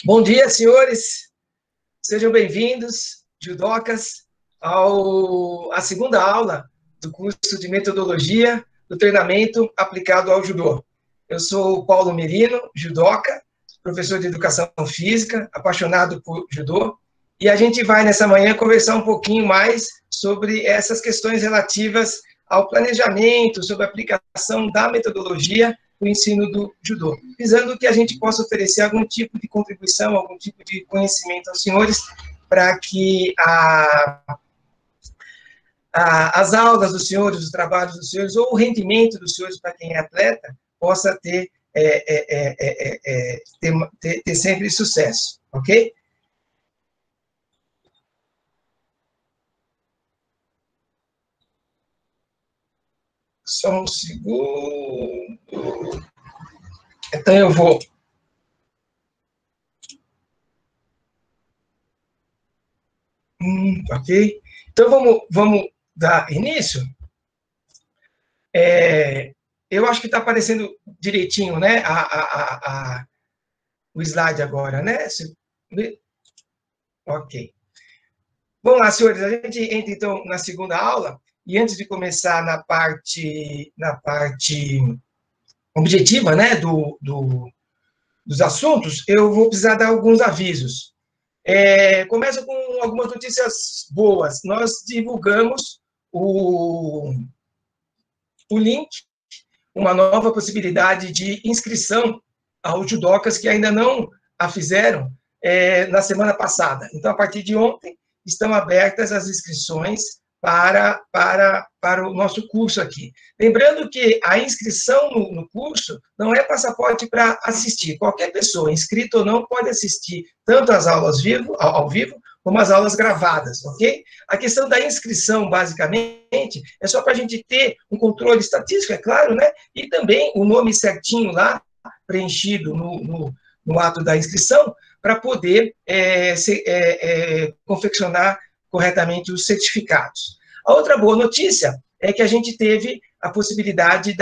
Bom dia, senhores. Sejam bem-vindos, judocas, à segunda aula do curso de metodologia do treinamento aplicado ao judô. Eu sou o Paulo Merino, judoca, professor de educação física, apaixonado por judô, e a gente vai nessa manhã conversar um pouquinho mais sobre essas questões relativas ao planejamento, sobre a aplicação da metodologia o ensino do judô, visando que a gente possa oferecer algum tipo de contribuição, algum tipo de conhecimento aos senhores, para que as aulas dos senhores, os trabalhos dos senhores, ou o rendimento dos senhores para quem é atleta, possa ter sempre sucesso, ok? Só um segundo. Então, eu vou... ok? Então, vamos dar início. Eu acho que está aparecendo direitinho, né? O slide agora, né? Ok. Vamos lá, senhores, a gente entra, então, na segunda aula, e antes de começar na parte objetiva, né, dos assuntos, eu vou precisar dar alguns avisos. Começa com algumas notícias boas. Nós divulgamos o link, uma nova possibilidade de inscrição aos judocas que ainda não a fizeram na semana passada. Então, a partir de ontem, estão abertas as inscrições para o nosso curso aqui. Lembrando que a inscrição no curso não é passaporte para assistir. Qualquer pessoa, inscrita ou não, pode assistir tanto as aulas ao vivo, como as aulas gravadas, ok? A questão da inscrição, basicamente, é só para a gente ter um controle estatístico, é claro, né? E também o nome certinho lá, preenchido no ato da inscrição, para poder confeccionar corretamente os certificados. A outra boa notícia é que a gente teve a possibilidade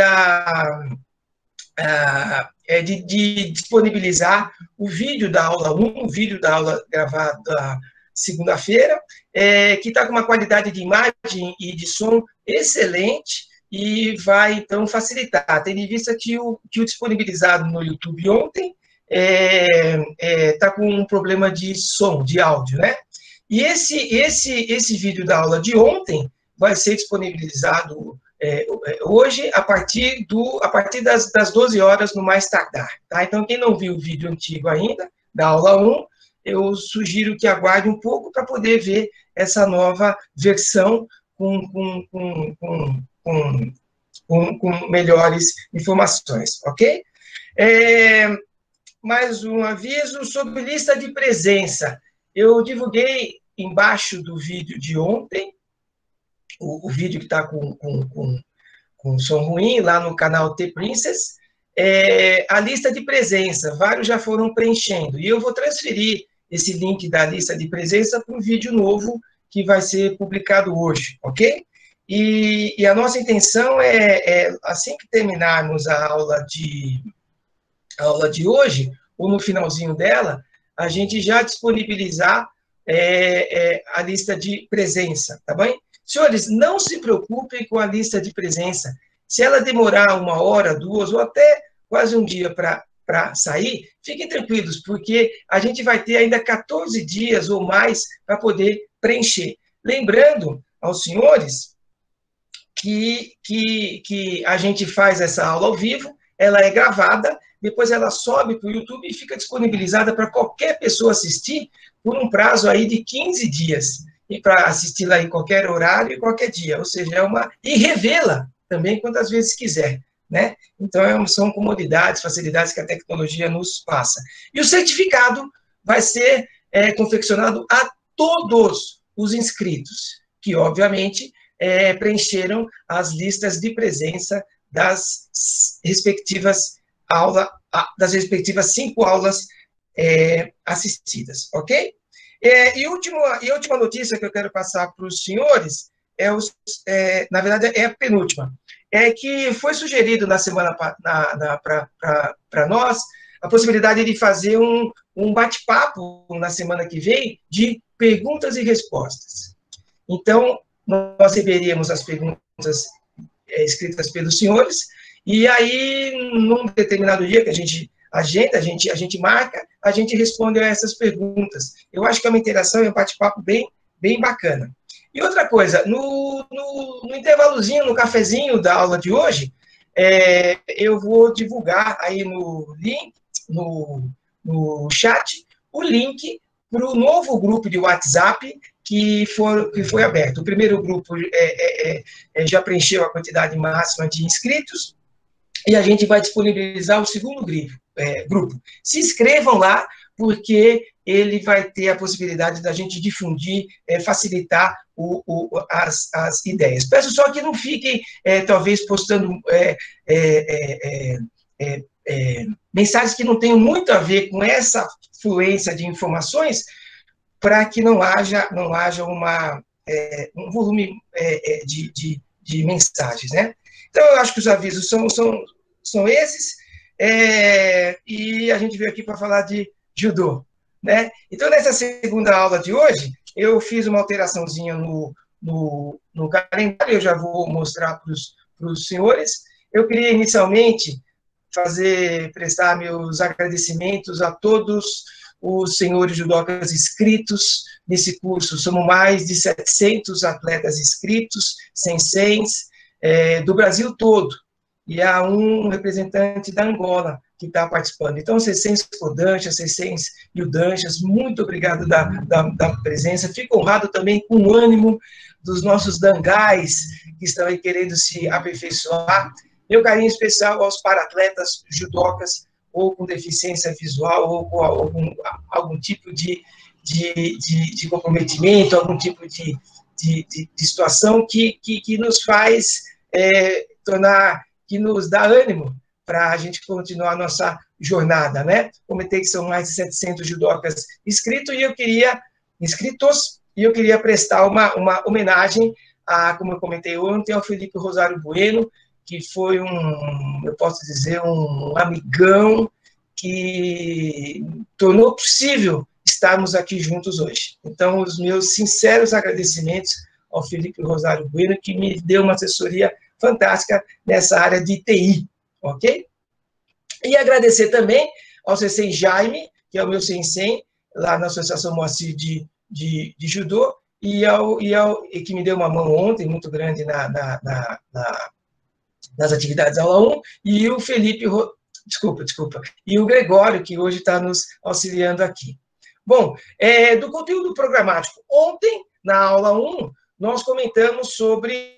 de disponibilizar o vídeo da aula 1, o vídeo da aula gravada segunda-feira, que está com uma qualidade de imagem e de som excelente e vai, então, facilitar, tendo em vista que o disponibilizado no YouTube ontem está com um problema de som, de áudio, né? E esse vídeo da aula de ontem vai ser disponibilizado hoje, a partir das 12 horas, no mais tardar. Tá? Então, quem não viu o vídeo antigo ainda, da aula 1, eu sugiro que aguarde um pouco para poder ver essa nova versão com melhores informações, ok? Mais um aviso sobre lista de presença. Eu divulguei embaixo do vídeo de ontem, o vídeo que está com som ruim, lá no canal T-Princess, a lista de presença. Vários já foram preenchendo. E eu vou transferir esse link da lista de presença para um vídeo novo que vai ser publicado hoje, ok? E a nossa intenção assim que terminarmos a aula de hoje, ou no finalzinho dela, a gente já disponibilizar a lista de presença, tá bem? Senhores, não se preocupem com a lista de presença. Se ela demorar 1 hora, 2, ou até quase um dia para sair, fiquem tranquilos, porque a gente vai ter ainda 14 dias ou mais para poder preencher. Lembrando aos senhores que a gente faz essa aula ao vivo, ela é gravada, depois ela sobe para o YouTube e fica disponibilizada para qualquer pessoa assistir por um prazo aí de 15 dias, e para assistir lá em qualquer horário e qualquer dia, ou seja, e revê-la também quantas vezes quiser, né? Então, são comodidades, facilidades que a tecnologia nos passa. E o certificado vai ser confeccionado a todos os inscritos, que, obviamente, preencheram as listas de presença das respectivas 5 aulas assistidas, ok? E última notícia que eu quero passar para os senhores, na verdade, é a penúltima, que foi sugerido na semana para nós a possibilidade de fazer um bate-papo na semana que vem de perguntas e respostas. Então, nós receberíamos as perguntas escritas pelos senhores, e aí, num determinado dia que a gente agenda, a gente marca, a gente responde a essas perguntas. Eu acho que é uma interação e um bate-papo bem bacana. E outra coisa, no intervalozinho, no cafezinho da aula de hoje, eu vou divulgar aí no link, no chat, o link para o novo grupo de WhatsApp que foi aberto. O primeiro grupo já preencheu a quantidade máxima de inscritos, e a gente vai disponibilizar o segundo grupo. Se inscrevam lá, porque ele vai ter a possibilidade da gente difundir, facilitar as ideias. Peço só que não fiquem, talvez, postando mensagens que não tenham muito a ver com essa fluência de informações, para que não haja um volume de mensagens, né? Então, eu acho que os avisos são esses, e a gente veio aqui para falar de judô, né? Então, nessa segunda aula de hoje, eu fiz uma alteraçãozinha no calendário, eu já vou mostrar para os senhores. Eu queria, inicialmente, prestar meus agradecimentos a todos os senhores judocas inscritos nesse curso. Somos mais de 700 atletas inscritos, senseis, do Brasil todo, e há um representante da Angola que está participando. Então, senseis Codanchas, senseis Yudanchas, muito obrigado da presença. Fico honrado também com o ânimo dos nossos dangais, que estão aí querendo se aperfeiçoar. Meu carinho especial aos paratletas judocas, ou com deficiência visual, ou com algum tipo de comprometimento, algum tipo de situação que nos faz que nos dá ânimo para a gente continuar a nossa jornada, né? Comentei que são mais de 700 judocas inscritos, e eu queria prestar uma homenagem, como eu comentei ontem, ao Felipe Rosário Bueno, que foi eu posso dizer, um amigão que tornou possível estarmos aqui juntos hoje. Então, os meus sinceros agradecimentos ao Felipe Rosário Bueno, que me deu uma assessoria fantástica nessa área de TI, ok? E agradecer também ao sensei Jaime, que é o meu sensei, lá na Associação Moacir de Judô, e que me deu uma mão ontem, muito grande nas atividades aula 1, e o Felipe, desculpa, e o Gregório, que hoje está nos auxiliando aqui. Bom, do conteúdo programático, ontem, na aula 1, nós comentamos sobre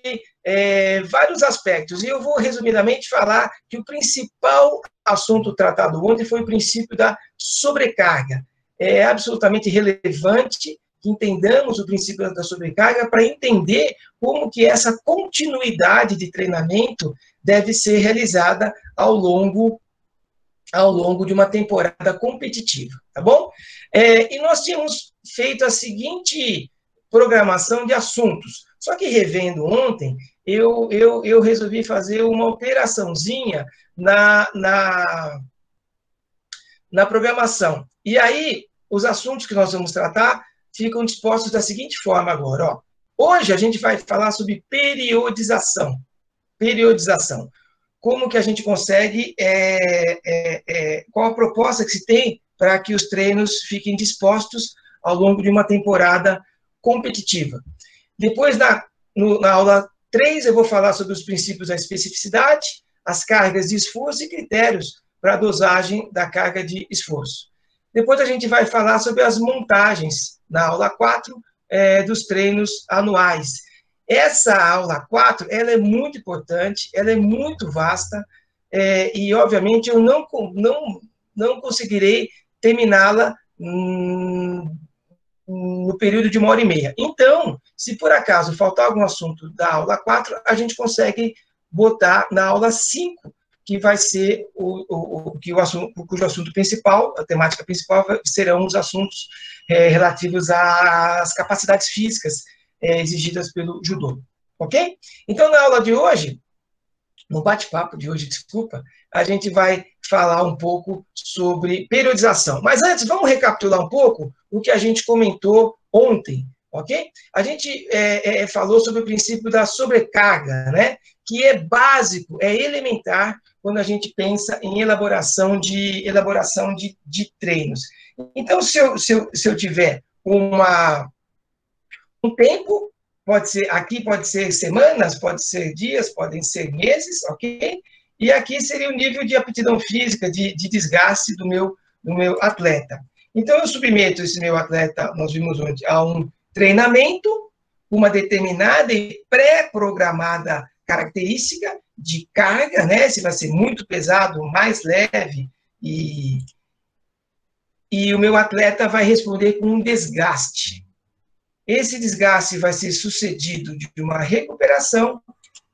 vários aspectos, e eu vou resumidamente falar que o principal assunto tratado ontem foi o princípio da sobrecarga. É absolutamente relevante que entendamos o princípio da sobrecarga para entender como que essa continuidade de treinamento deve ser realizada ao longo de uma temporada competitiva, tá bom? E nós tínhamos feito a seguinte programação de assuntos, só que revendo ontem, eu resolvi fazer uma alteraçãozinha na programação. E aí, os assuntos que nós vamos tratar ficam dispostos da seguinte forma agora, ó. Hoje a gente vai falar sobre periodização. Periodização. Como que a gente consegue, qual a proposta que se tem para que os treinos fiquem dispostos ao longo de uma temporada competitiva. Depois, na aula 3, eu vou falar sobre os princípios da especificidade, as cargas de esforço e critérios para a dosagem da carga de esforço. Depois a gente vai falar sobre as montagens, na aula 4, dos treinos anuais. Essa aula 4, ela é muito importante, ela é muito vasta, e, obviamente, eu não conseguirei terminá-la no período de 1h30. Então, se por acaso faltar algum assunto da aula 4, a gente consegue botar na aula 5, que vai ser cujo assunto principal, a temática principal, serão os assuntos relativos às capacidades físicas exigidas pelo judô, ok? Então, na aula de hoje, no bate-papo de hoje, desculpa, a gente vai falar um pouco sobre periodização. Mas antes, vamos recapitular um pouco o que a gente comentou ontem, ok? A gente falou sobre o princípio da sobrecarga, né? Que é básico, é elementar quando a gente pensa em elaboração de treinos. Então, se eu tiver um tempo, aqui pode ser semanas, pode ser dias, podem ser meses, ok? E aqui seria o nível de aptidão física, de desgaste do meu atleta. Então, eu submeto esse meu atleta, nós vimos ontem, a um treinamento, uma determinada e pré-programada característica de carga, né? Se vai ser muito pesado, mais leve, e o meu atleta vai responder com um desgaste. Esse desgaste vai ser sucedido de uma recuperação,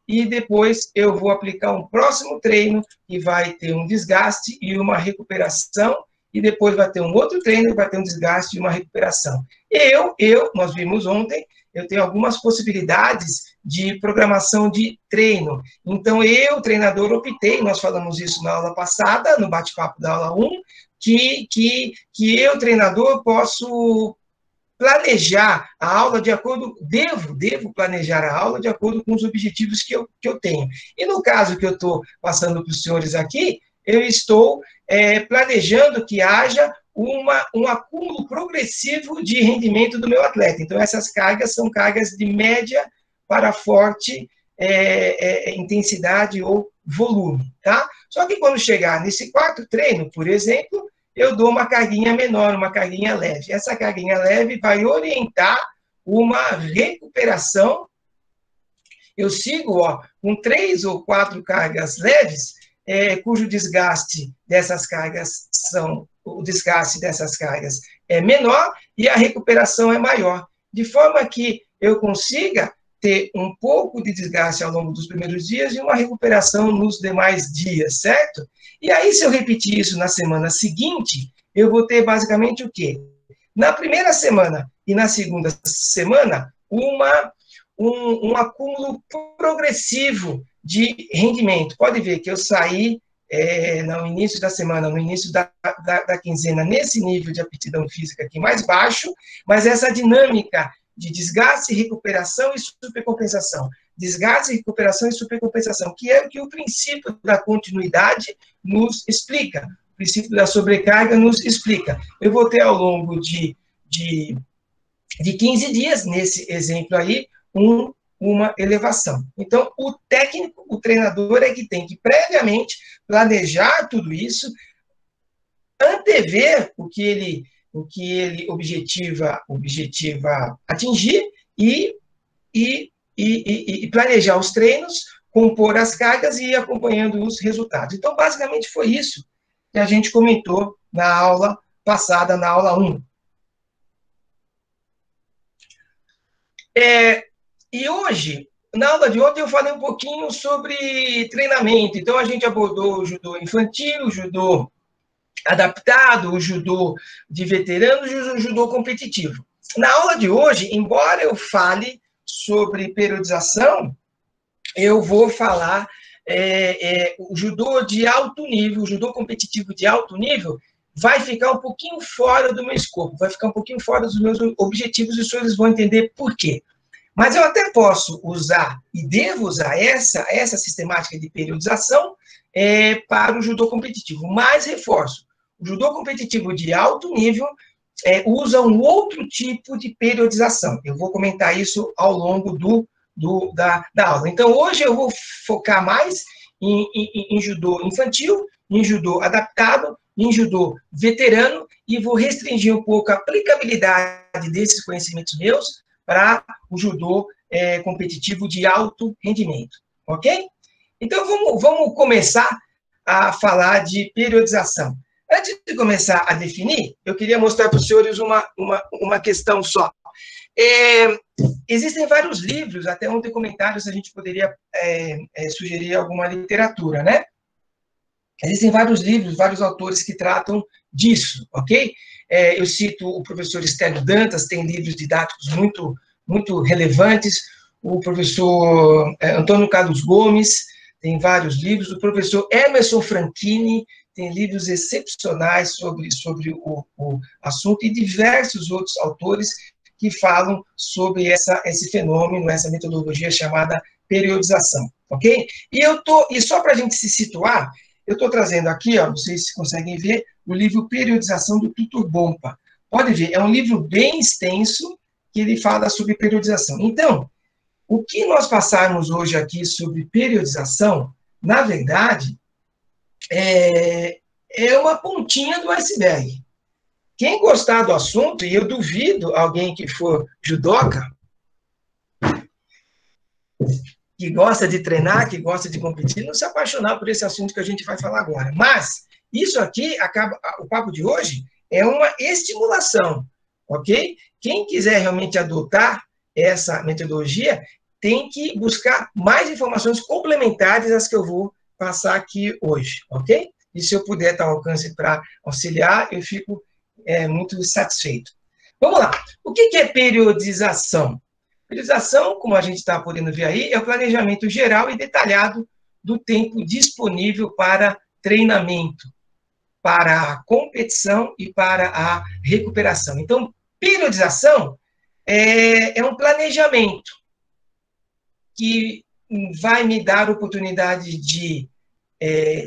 e depois eu vou aplicar um próximo treino que vai ter um desgaste e uma recuperação, e depois vai ter um outro treino que vai ter um desgaste e uma recuperação. Nós vimos ontem, eu tenho algumas possibilidades de programação de treino. Então, treinador, optei, nós falamos isso na aula passada, no bate-papo da aula 1, que eu, treinador, posso planejar a aula de acordo, devo planejar a aula de acordo com os objetivos que eu tenho. E no caso que eu estou passando para os senhores aqui, eu estou planejando que haja um acúmulo progressivo de rendimento do meu atleta. Então, essas cargas são cargas de média para forte intensidade ou volume, tá? Só que quando chegar nesse quarto treino, por exemplo, eu dou uma carguinha menor, uma carguinha leve. Essa carguinha leve vai orientar uma recuperação. Eu sigo com 3 ou 4 cargas leves, cujo desgaste dessas cargas é menor e a recuperação é maior, de forma que eu consiga ter um pouco de desgaste ao longo dos primeiros dias e uma recuperação nos demais dias, certo? E aí, se eu repetir isso na semana seguinte, eu vou ter basicamente o quê? Na primeira semana e na segunda semana, um acúmulo progressivo de rendimento. Pode ver que eu saí no início da semana, no início da quinzena, nesse nível de aptidão física aqui mais baixo, mas essa dinâmica de desgaste, recuperação e supercompensação. Desgaste, recuperação e supercompensação, que é o que o princípio da continuidade nos explica. O princípio da sobrecarga nos explica. Eu vou ter ao longo de 15 dias, nesse exemplo aí, uma elevação. Então, o técnico, o treinador é que tem que previamente planejar tudo isso, antever o que ele objetiva atingir e planejar os treinos, compor as cargas e ir acompanhando os resultados. Então, basicamente, foi isso que a gente comentou na aula passada, na aula 1. E hoje, na aula de ontem, eu falei um pouquinho sobre treinamento. Então, a gente abordou o judô infantil, o judô adaptado, o judô de veteranos e o judô competitivo. Na aula de hoje, embora eu fale sobre periodização, eu vou falar o judô de alto nível, o judô competitivo de alto nível, vai ficar um pouquinho fora do meu escopo, vai ficar um pouquinho fora dos meus objetivos, e os senhores vão entender por quê. Mas eu até posso usar, e devo usar essa sistemática de periodização para o judô competitivo. Mas reforço, o judô competitivo de alto nível usa um outro tipo de periodização. Eu vou comentar isso ao longo da aula. Então, hoje eu vou focar mais em judô infantil, em judô adaptado, em judô veterano, e vou restringir um pouco a aplicabilidade desses conhecimentos meus para o judô competitivo de alto rendimento, ok? Então, vamos começar a falar de periodização. Antes de começar a definir, eu queria mostrar para os senhores uma questão só. Existem vários livros, até ontem comentários, a gente poderia sugerir alguma literatura, né? Existem vários livros, vários autores que tratam disso, ok? Eu cito o professor Estélio Dantas, tem livros didáticos muito, muito relevantes, o professor Antônio Carlos Gomes tem vários livros, o professor Emerson Franchini tem livros excepcionais sobre o assunto e diversos outros autores que falam sobre esse fenômeno, essa metodologia chamada periodização, ok? E só para a gente se situar, eu estou trazendo aqui, ó, vocês conseguem ver, o livro Periodização do Tutor Bompa. Pode ver, é um livro bem extenso que ele fala sobre periodização. Então, o que nós passarmos hoje aqui sobre periodização, na verdade, é uma pontinha do iceberg. Quem gostar do assunto, e eu duvido alguém que for judoca, que gosta de treinar, que gosta de competir, não se apaixonar por esse assunto que a gente vai falar agora. Mas, isso aqui, o papo de hoje, é uma estimulação, ok? Quem quiser realmente adotar essa metodologia, tem que buscar mais informações complementares às que eu vou passar aqui hoje, ok? E se eu puder estar ao alcance para auxiliar, eu fico muito satisfeito. Vamos lá. O que é periodização? Periodização, como a gente está podendo ver aí, é o planejamento geral e detalhado do tempo disponível para treinamento, para a competição e para a recuperação. Então, periodização é um planejamento que vai me dar a oportunidade de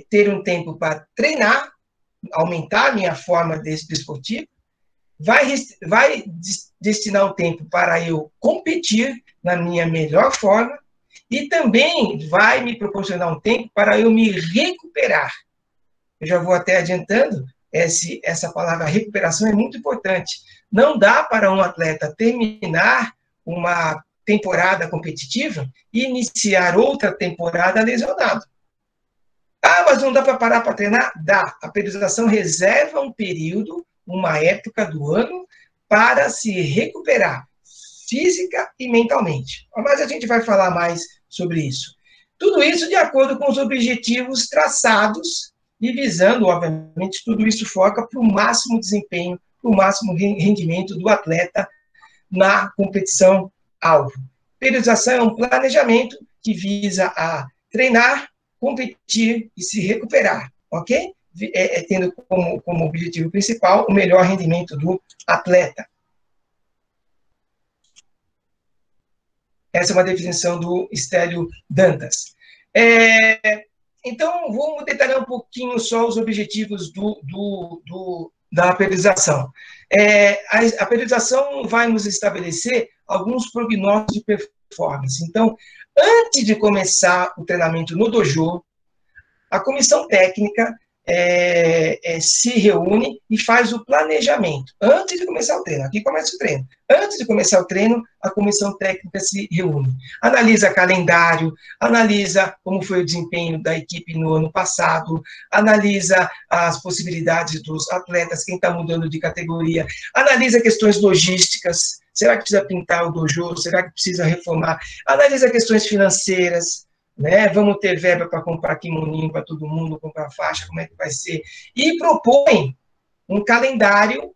ter um tempo para treinar, aumentar a minha forma desportiva, vai destinar um tempo para eu competir na minha melhor forma e também vai me proporcionar um tempo para eu me recuperar. Eu já vou até adiantando, essa palavra recuperação é muito importante. Não dá para um atleta terminar uma temporada competitiva e iniciar outra temporada lesionado. Ah, mas não dá para parar para treinar? Dá. A periodização reserva um período, uma época do ano, para se recuperar física e mentalmente. Mas a gente vai falar mais sobre isso. Tudo isso de acordo com os objetivos traçados e visando, obviamente, tudo isso foca para o máximo desempenho, para o máximo rendimento do atleta na competição alvo. Periodização é um planejamento que visa a treinar, competir e se recuperar, ok? Tendo como objetivo principal o melhor rendimento do atleta. Essa é uma definição do Stélio Dantas. Então, vamos detalhar um pouquinho só os objetivos da periodização. A periodização vai nos estabelecer alguns prognósticos de performance. Então, antes de começar o treinamento no dojo, a comissão técnica se reúne e faz o planejamento. Antes de começar o treino, aqui começa o treino. Antes de começar o treino, a comissão técnica se reúne. Analisa calendário, analisa como foi o desempenho da equipe no ano passado, analisa as possibilidades dos atletas, quem está mudando de categoria, analisa questões logísticas, será que precisa pintar o dojo, será que precisa reformar, analisa questões financeiras, né? Vamos ter verba para comprar kimoninho para todo mundo, comprar faixa, como é que vai ser? E propõe um calendário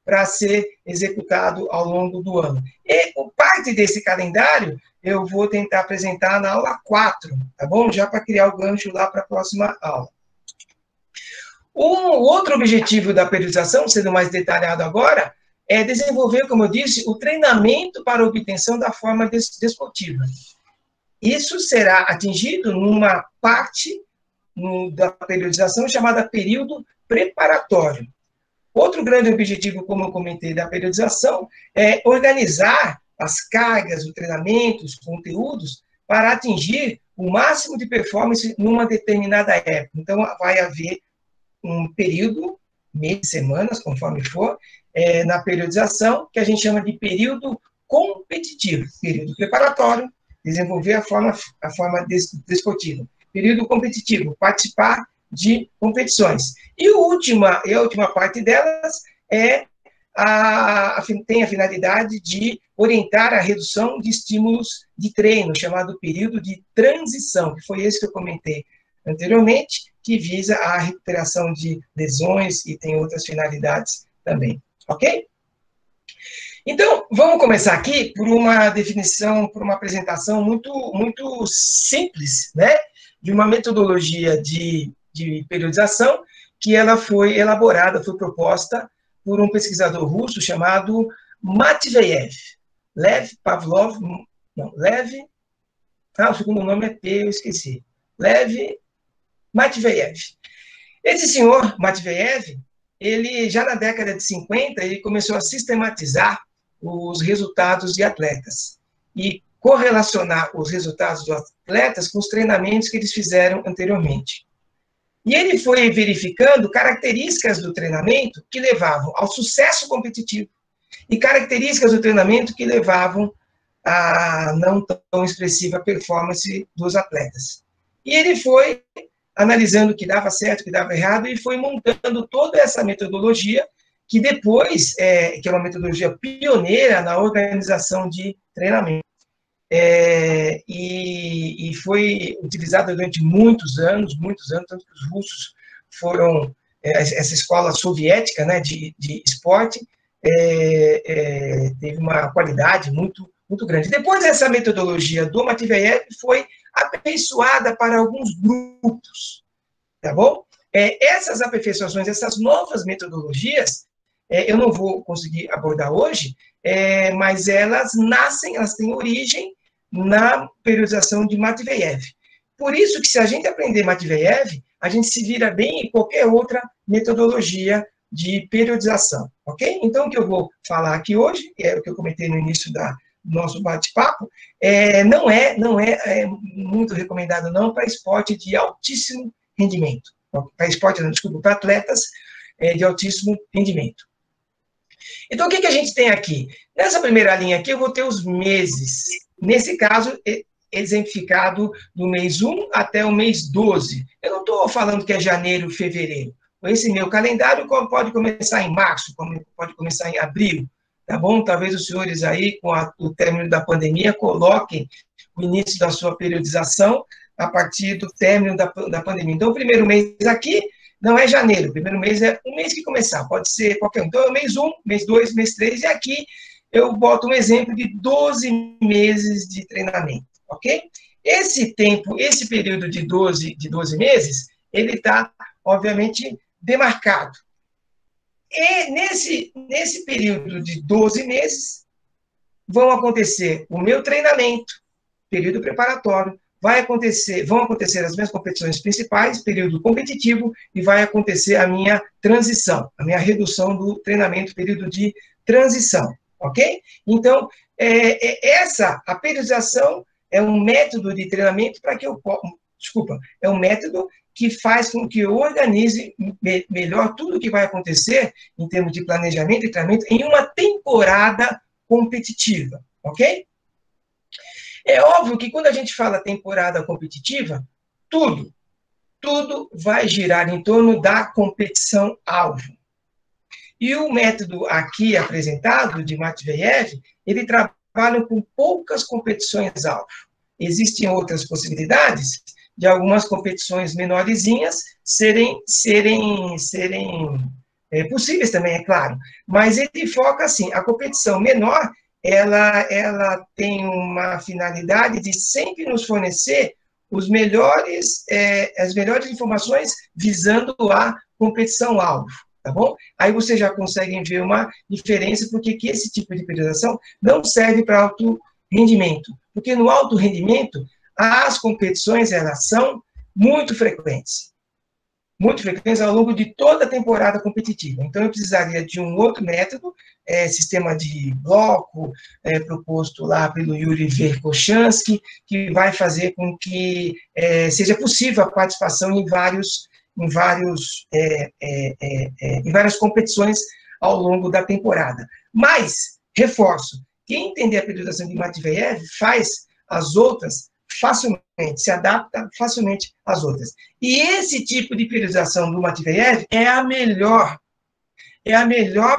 para ser executado ao longo do ano. E parte desse calendário eu vou tentar apresentar na aula 4, tá bom? Já para criar o gancho lá para a próxima aula. O outro objetivo da periodização, sendo mais detalhado agora, é desenvolver, como eu disse, o treinamento para a obtenção da forma desportiva. Isso será atingido numa parte da periodização chamada período preparatório. Outro grande objetivo, como eu comentei, da periodização é organizar as cargas, o treinamento, os conteúdos, para atingir o máximo de performance numa determinada época. Então, vai haver um período, meses, semanas, conforme for, na periodização, que a gente chama de período competitivo. Período preparatório, desenvolver a forma desportiva. Período competitivo, participar de competições. E a última parte delas tem a finalidade de orientar a redução de estímulos de treino, chamado período de transição, que foi esse que eu comentei anteriormente, que visa a recuperação de lesões e tem outras finalidades também. Ok? Então, vamos começar aqui por uma definição, por uma apresentação muito simples, né? De uma metodologia de periodização que ela foi elaborada, foi proposta por um pesquisador russo chamado Matveyev. Lev Pavlov, não, Lev, o segundo nome é P, eu esqueci. Lev Matveyev. Esse senhor, Matveyev, ele já na década de 50, ele começou a sistematizar os resultados de atletas e correlacionar os resultados dos atletas com os treinamentos que eles fizeram anteriormente. E ele foi verificando características do treinamento que levavam ao sucesso competitivo e características do treinamento que levavam a não tão expressiva performance dos atletas. E ele foi analisando o que dava certo, o que dava errado, e foi montando toda essa metodologia, que depois, que é uma metodologia pioneira na organização de treinamento. E foi utilizada durante muitos anos, tanto que os russos foram, essa escola soviética, né, de esporte, teve uma qualidade muito grande. Depois, essa metodologia do Matveyev foi aperfeiçoada para alguns grupos, tá bom? Essas aperfeiçoações, essas novas metodologias, eu não vou conseguir abordar hoje, mas elas têm origem na periodização de Matveyev. Por isso que, se a gente aprender Matveyev, a gente se vira bem em qualquer outra metodologia de periodização, ok? Então, o que eu vou falar aqui hoje, o que eu comentei no início do nosso bate-papo, não é muito recomendado não para esporte de altíssimo rendimento. Para atletas de altíssimo rendimento. Então, o que a gente tem aqui? Nessa primeira linha aqui, eu vou ter os meses. Nesse caso, exemplificado do mês 1 até o mês 12. Eu não estou falando que é janeiro, fevereiro. Esse meu calendário pode começar em março, pode começar em abril, tá bom? Talvez os senhores aí, com o término da pandemia, coloquem o início da sua periodização a partir do término da pandemia. Então, o primeiro mês aqui não é janeiro, o primeiro mês é o mês que começar, pode ser qualquer um. Então, é o mês 1, mês 2, mês 3, e aqui eu boto um exemplo de 12 meses de treinamento, ok? Esse tempo, esse período de 12 meses, ele está, obviamente, demarcado. E nesse período de 12 meses, vão acontecer o meu treinamento, período preparatório, vão acontecer as minhas competições principais, período competitivo, e vai acontecer a minha transição, a minha redução do treinamento, período de transição, ok? Então, a periodização é um método de treinamento para que é um método que faz com que eu organize melhor tudo o que vai acontecer em termos de planejamento e treinamento em uma temporada competitiva, ok? É óbvio que quando a gente fala temporada competitiva, tudo vai girar em torno da competição-alvo. E o método aqui apresentado, de Matveyev, ele trabalha com poucas competições-alvo. Existem outras possibilidades de algumas competições menorzinhas serem possíveis também, é claro. Mas ele foca assim, a competição menor, ela tem uma finalidade de sempre nos fornecer as melhores informações visando a competição-alvo, tá bom? Aí vocês já conseguem ver uma diferença, porque que esse tipo de periodização não serve para alto rendimento. Porque no alto rendimento, as competições, elas são muito frequentes ao longo de toda a temporada competitiva. Então, eu precisaria de um outro método, sistema de bloco, proposto lá pelo Yuri Verkhoshansky, que vai fazer com que seja possível a participação em várias competições ao longo da temporada. Mas, reforço, quem entender a periodização de Matveyev faz as outras facilmente, se adapta facilmente às outras. E esse tipo de periodização do Matveyev é a melhor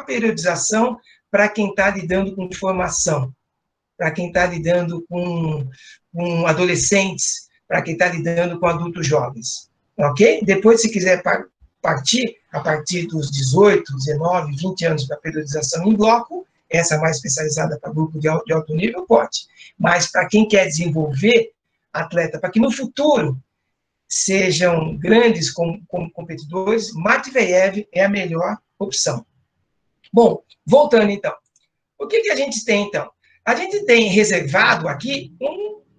periodização para quem está lidando com formação, para quem está lidando com adolescentes, para quem está lidando com adultos jovens, ok? Depois, se quiser partir, a partir dos 18, 19, 20 anos para periodização em bloco, essa mais especializada para grupo de alto nível, pode. Mas para quem quer desenvolver atleta, para que no futuro sejam grandes como competidores, Matveev é a melhor opção. Bom, voltando então. O que a gente tem, então? A gente tem reservado aqui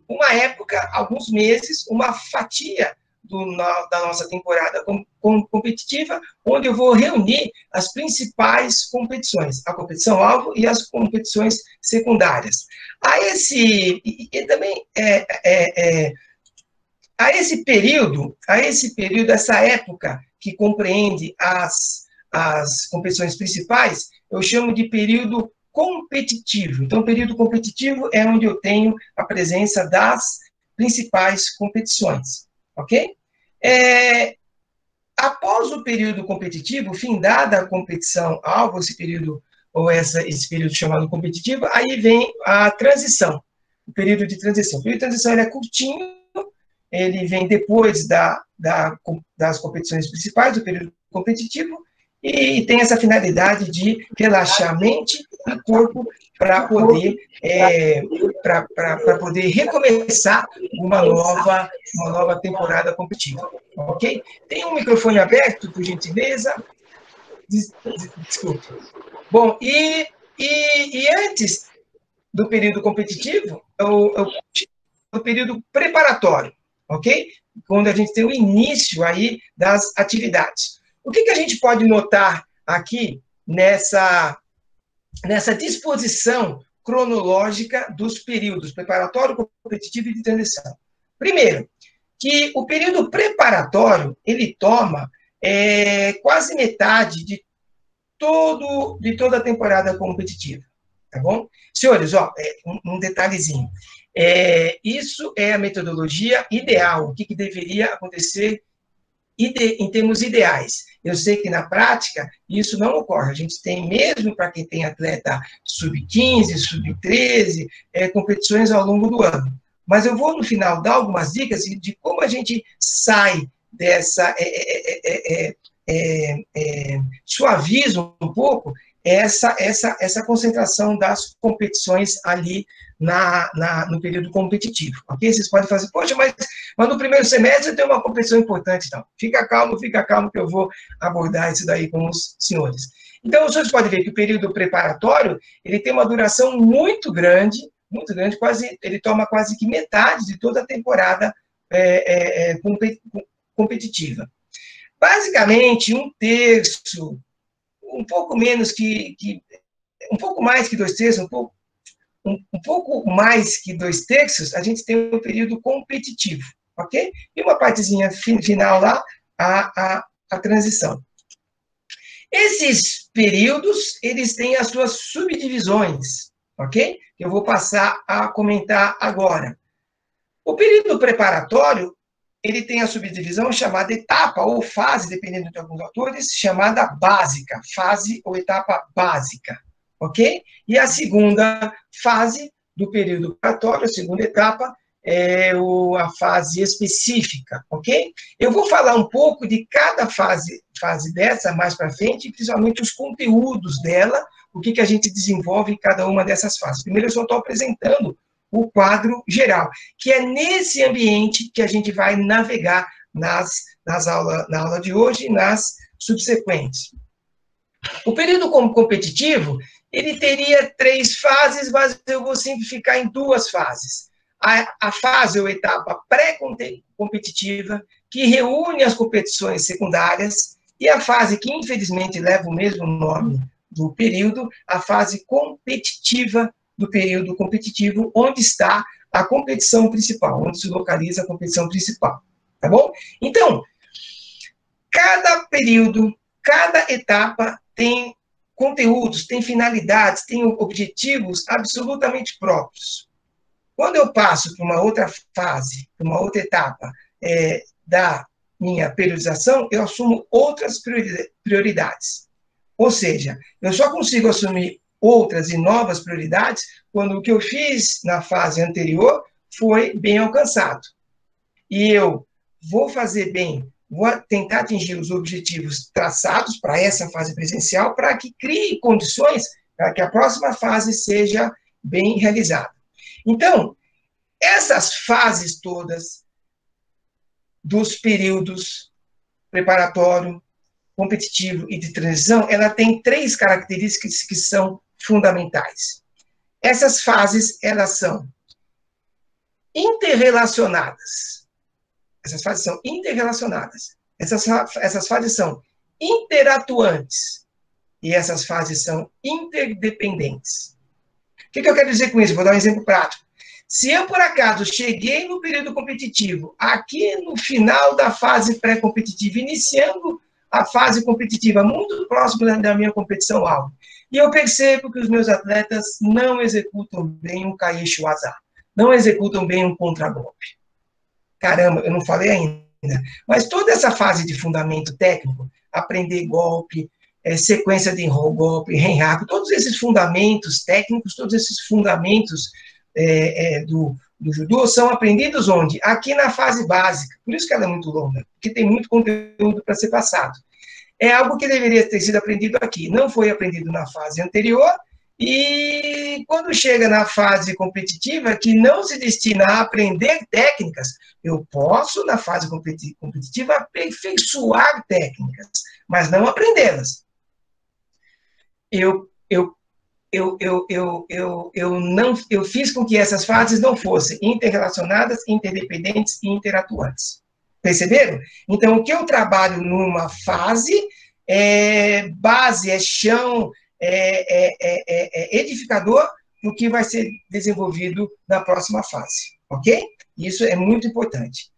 uma época, alguns meses, uma fatia da nossa temporada competitiva, onde eu vou reunir as principais competições, a competição-alvo e as competições secundárias. A esse período, essa época que compreende as competições principais, eu chamo de período competitivo. Então, o período competitivo é onde eu tenho a presença das principais competições, ok? Após o período competitivo, findada a competição-alvo, esse período chamado competitivo, aí vem a transição, o período de transição. O período de transição ele é curtinho, ele vem depois das competições principais, do período competitivo, e tem essa finalidade de relaxar a mente e corpo para poder recomeçar uma nova temporada competitiva, ok? Tem um microfone aberto, por gentileza? Desculpe. Bom, e antes do período competitivo, o período preparatório, ok? Quando a gente tem o início aí das atividades. O que a gente pode notar aqui nessa disposição cronológica dos períodos preparatório, competitivo e de transição? Primeiro, que o período preparatório, ele toma quase metade de toda a temporada competitiva, tá bom? Senhores, ó, um detalhezinho. Isso é a metodologia ideal, o que deveria acontecer em termos ideais. Eu sei que na prática isso não ocorre. A gente tem, mesmo para quem tem atleta sub-15, sub-13, competições ao longo do ano. Mas eu vou, no final, dar algumas dicas de como a gente sai dessa... suaviza um pouco essa concentração das competições ali no período competitivo, ok? Vocês podem fazer, poxa, mas no primeiro semestre tem uma competição importante, então. Fica calmo, que eu vou abordar isso daí com os senhores. Então, os senhores podem ver que o período preparatório, ele tem uma duração muito grande, ele toma quase que metade de toda a temporada competitiva. Basicamente, um terço, um pouco mais que dois terços, um pouco mais que dois terços, a gente tem um período competitivo, ok? E uma partezinha final lá, a transição. Esses períodos, eles têm as suas subdivisões, ok? Que eu vou passar a comentar agora. O período preparatório, ele tem a subdivisão chamada etapa ou fase, dependendo de alguns autores, chamada básica, fase ou etapa básica, ok? E a segunda fase do período preparatório, a segunda etapa, é a fase específica, ok? Eu vou falar um pouco de cada fase dessa mais para frente, principalmente os conteúdos dela, o que a gente desenvolve em cada uma dessas fases. Primeiro, eu só estou apresentando o quadro geral, que é nesse ambiente que a gente vai navegar na aula de hoje e nas subsequentes. O período competitivo, ele teria 3 fases, mas eu vou simplificar em 2 fases. A fase ou etapa pré-competitiva, que reúne as competições secundárias, e a fase que, infelizmente, leva o mesmo nome do período, a fase competitiva do período competitivo, onde está a competição principal, onde se localiza a competição principal, tá bom? Então, cada período, cada etapa tem conteúdos, tem finalidades, tem objetivos absolutamente próprios. Quando eu passo para uma outra fase, para uma outra etapa da minha periodização, eu assumo outras prioridades. Ou seja, eu só consigo assumir outras e novas prioridades quando o que eu fiz na fase anterior foi bem alcançado. E eu vou fazer bem, vou tentar atingir os objetivos traçados para essa fase presencial, para que crie condições para que a próxima fase seja bem realizada. Então, essas fases todas, dos períodos preparatório, competitivo e de transição, ela tem 3 características que são fundamentais. Essas fases, elas são interrelacionadas. Essas fases são interrelacionadas. Essas fases são interatuantes. E essas fases são interdependentes. O que eu quero dizer com isso? Vou dar um exemplo prático. Se eu, por acaso, cheguei no período competitivo, aqui no final da fase pré-competitiva, iniciando a fase competitiva, muito próximo da minha competição-alvo, e eu percebo que os meus atletas não executam bem um Kaieshi-Waza, não executam bem um contragolpe. Caramba, eu não falei ainda. Mas toda essa fase de fundamento técnico, aprender golpe, sequência de golpe, renhaku, todos esses fundamentos técnicos, todos esses fundamentos do judô são aprendidos onde? Aqui na fase básica. Por isso que ela é muito longa, porque tem muito conteúdo para ser passado. É algo que deveria ter sido aprendido aqui. Não foi aprendido na fase anterior, e quando chega na fase competitiva, que não se destina a aprender técnicas, eu posso, na fase competitiva, aperfeiçoar técnicas, mas não aprendê-las. Eu fiz com que essas fases não fossem interrelacionadas, interdependentes e interatuantes. Perceberam? Então, o que eu trabalho numa fase base, chão, edificador do que vai ser desenvolvido na próxima fase, ok? Isso é muito importante.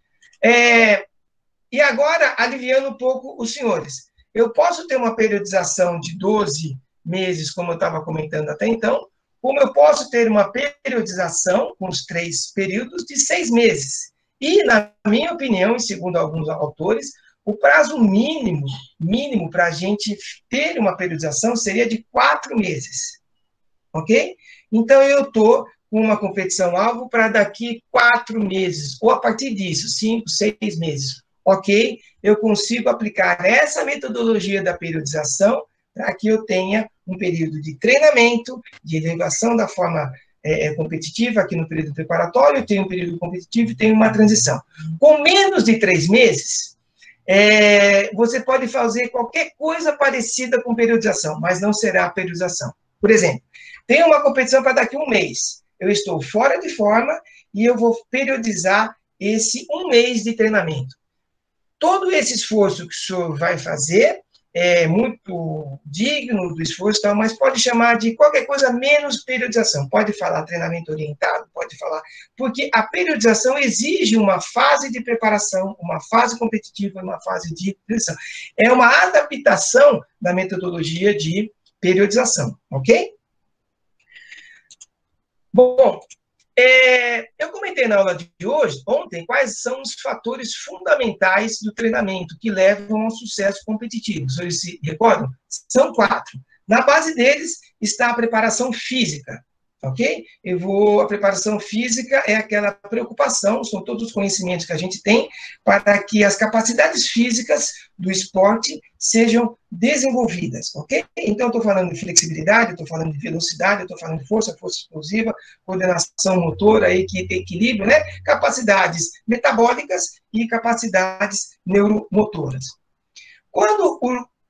E agora, aliviando um pouco os senhores, eu posso ter uma periodização de 12 meses, como eu estava comentando até então, como eu posso ter uma periodização, com os 3 períodos, de 6 meses. E, na minha opinião, e segundo alguns autores, o prazo mínimo para a gente ter uma periodização seria de 4 meses. Ok? Então, eu estou com uma competição-alvo para daqui 4 meses, ou a partir disso, 5, 6 meses. Ok? Eu consigo aplicar essa metodologia da periodização para que eu tenha um período de treinamento, de elevação da forma competitiva, aqui no período preparatório, eu tenho um período competitivo e tenho uma transição. Com menos de 3 meses, você pode fazer qualquer coisa parecida com periodização, mas não será periodização. Por exemplo, tem uma competição para daqui a 1 mês. Eu estou fora de forma e eu vou periodizar esse 1 mês de treinamento. Todo esse esforço que o senhor vai fazer é muito digno do esforço, mas pode chamar de qualquer coisa menos periodização. Pode falar treinamento orientado, pode falar, porque a periodização exige uma fase de preparação, uma fase competitiva, uma fase de transição. É uma adaptação da metodologia de periodização, ok? Bom, eu comentei na aula de hoje, ontem, quais são os fatores fundamentais do treinamento que levam ao sucesso competitivo. Vocês se recordam? São 4. Na base deles está a preparação física, ok? A preparação física é aquela preocupação, são todos os conhecimentos que a gente tem para que as capacidades físicas do esporte sejam desenvolvidas, ok? Então, eu estou falando de flexibilidade, estou falando de velocidade, estou falando de força explosiva, coordenação motora, equilíbrio, né? Capacidades metabólicas e capacidades neuromotoras. Quando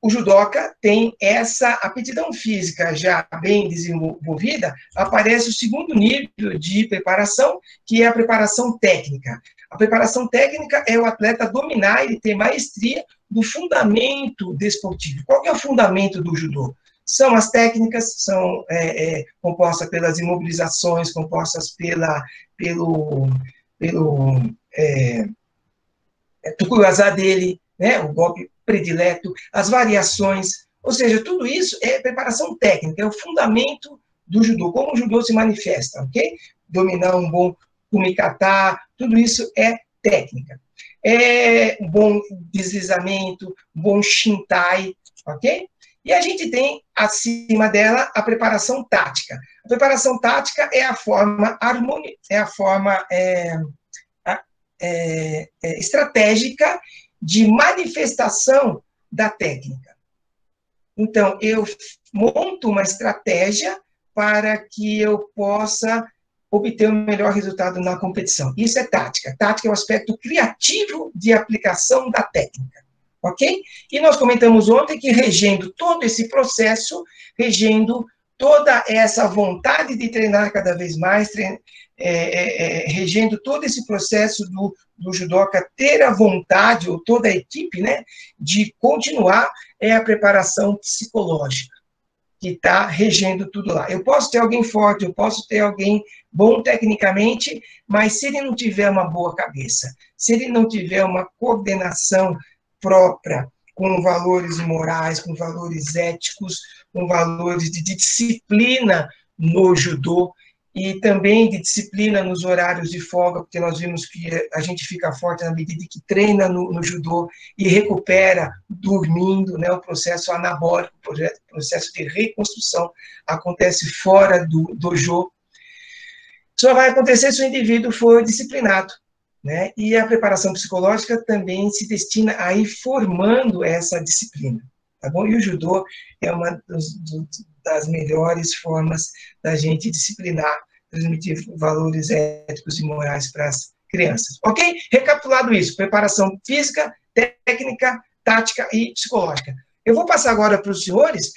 o judoca tem essa aptidão física já bem desenvolvida, aparece o segundo nível de preparação, que é a preparação técnica. A preparação técnica é o atleta dominar e ter maestria do fundamento desportivo. Qual que é o fundamento do judô? São as técnicas, são compostas pelas imobilizações, compostas pelo tucuruazá dele, né, o golpe predileto, as variações, ou seja, tudo isso é preparação técnica, é o fundamento do judô, como o judô se manifesta, ok? Dominar um bom kumikata, tudo isso é técnica. Um bom deslizamento, um bom shintai, ok? E a gente tem, acima dela, a preparação tática. A preparação tática é a forma estratégica de manifestação da técnica. Então, eu monto uma estratégia para que eu possa obter o melhor resultado na competição. Isso é tática. Tática é o aspecto criativo de aplicação da técnica. Ok? E nós comentamos ontem que regendo todo esse processo, regendo toda essa vontade de treinar cada vez mais, regendo todo esse processo do judoca ter a vontade, ou toda a equipe, né, de continuar, é a preparação psicológica, que está regendo tudo lá. Eu posso ter alguém forte, eu posso ter alguém bom tecnicamente, mas se ele não tiver uma boa cabeça, se ele não tiver uma coordenação própria, com valores morais, com valores éticos, com valores de disciplina no judô, e também de disciplina nos horários de folga, porque nós vimos que a gente fica forte na medida que treina no judô e recupera dormindo, né? O processo anabólico, o processo de reconstrução acontece fora do dojo. Só vai acontecer se o indivíduo for disciplinado, né? E a preparação psicológica também se destina a ir formando essa disciplina, tá bom? E o judô é uma das melhores formas da gente disciplinar, transmitir valores éticos e morais para as crianças. Ok? Recapitulado isso, preparação física, técnica, tática e psicológica. Eu vou passar agora para os senhores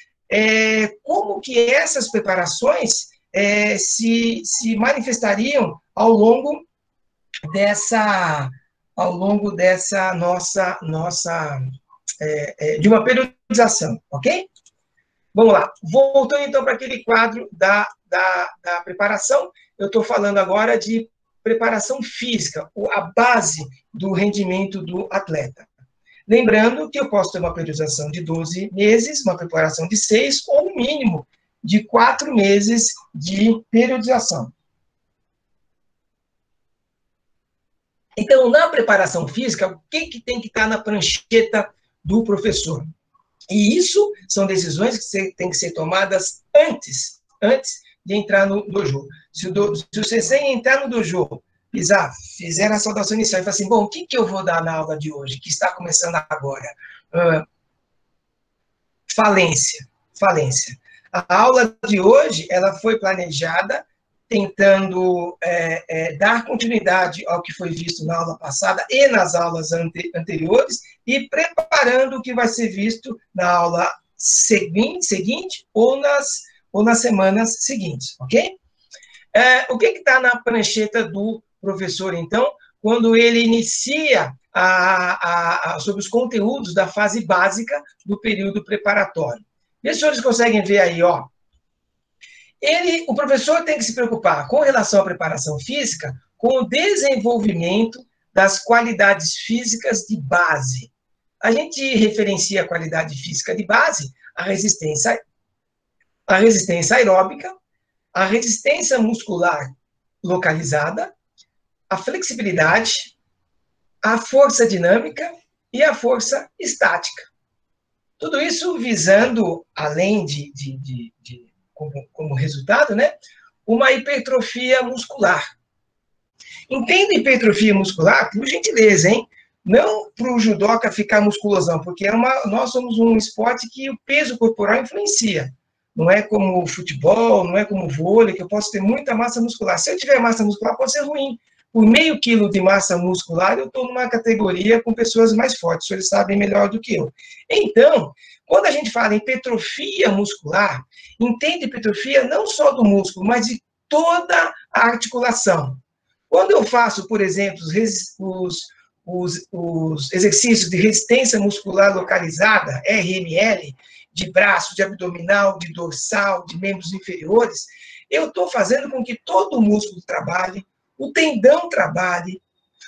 como que essas preparações se manifestariam ao longo dessa nossa de uma periodização, ok? Vamos lá. Voltando, então, para aquele quadro da preparação, eu estou falando agora de preparação física, a base do rendimento do atleta. Lembrando que eu posso ter uma periodização de 12 meses, uma preparação de 6, ou um mínimo de 4 meses de periodização. Então, na preparação física, o que tem que estar na prancheta do professor? E isso são decisões que têm que ser tomadas antes de entrar no dojo. Se o sensei entrar no dojo, fizer a saudação inicial e falar assim, bom, o que eu vou dar na aula de hoje, que está começando agora? Falência. A aula de hoje, ela foi planejada tentando dar continuidade ao que foi visto na aula passada e nas aulas anteriores, e preparando o que vai ser visto na aula seguinte ou nas semanas seguintes, ok? O que está na prancheta do professor, então, quando ele inicia sobre os conteúdos da fase básica do período preparatório? Vê se os senhores conseguem ver aí, ó. O professor tem que se preocupar com relação à preparação física, com o desenvolvimento das qualidades físicas de base. A gente referencia a qualidade física de base, a resistência aeróbica, a resistência muscular localizada, a flexibilidade, a força dinâmica e a força estática. Tudo isso visando, além como resultado, né, uma hipertrofia muscular. Entenda hipertrofia muscular, por gentileza, hein? Não para o judoca ficar musculosão, porque nós somos um esporte que o peso corporal influencia. Não é como o futebol, não é como o vôlei, que eu posso ter muita massa muscular. Se eu tiver massa muscular, pode ser ruim. Por meio quilo de massa muscular, eu estou numa categoria com pessoas mais fortes, eles sabem melhor do que eu. Então, quando a gente fala em hipertrofia muscular, entende hipertrofia não só do músculo, mas de toda a articulação. Quando eu faço, por exemplo, os exercícios de resistência muscular localizada, RML, de braço, de abdominal, de dorsal, de membros inferiores, eu estou fazendo com que todo o músculo trabalhe, o tendão trabalhe,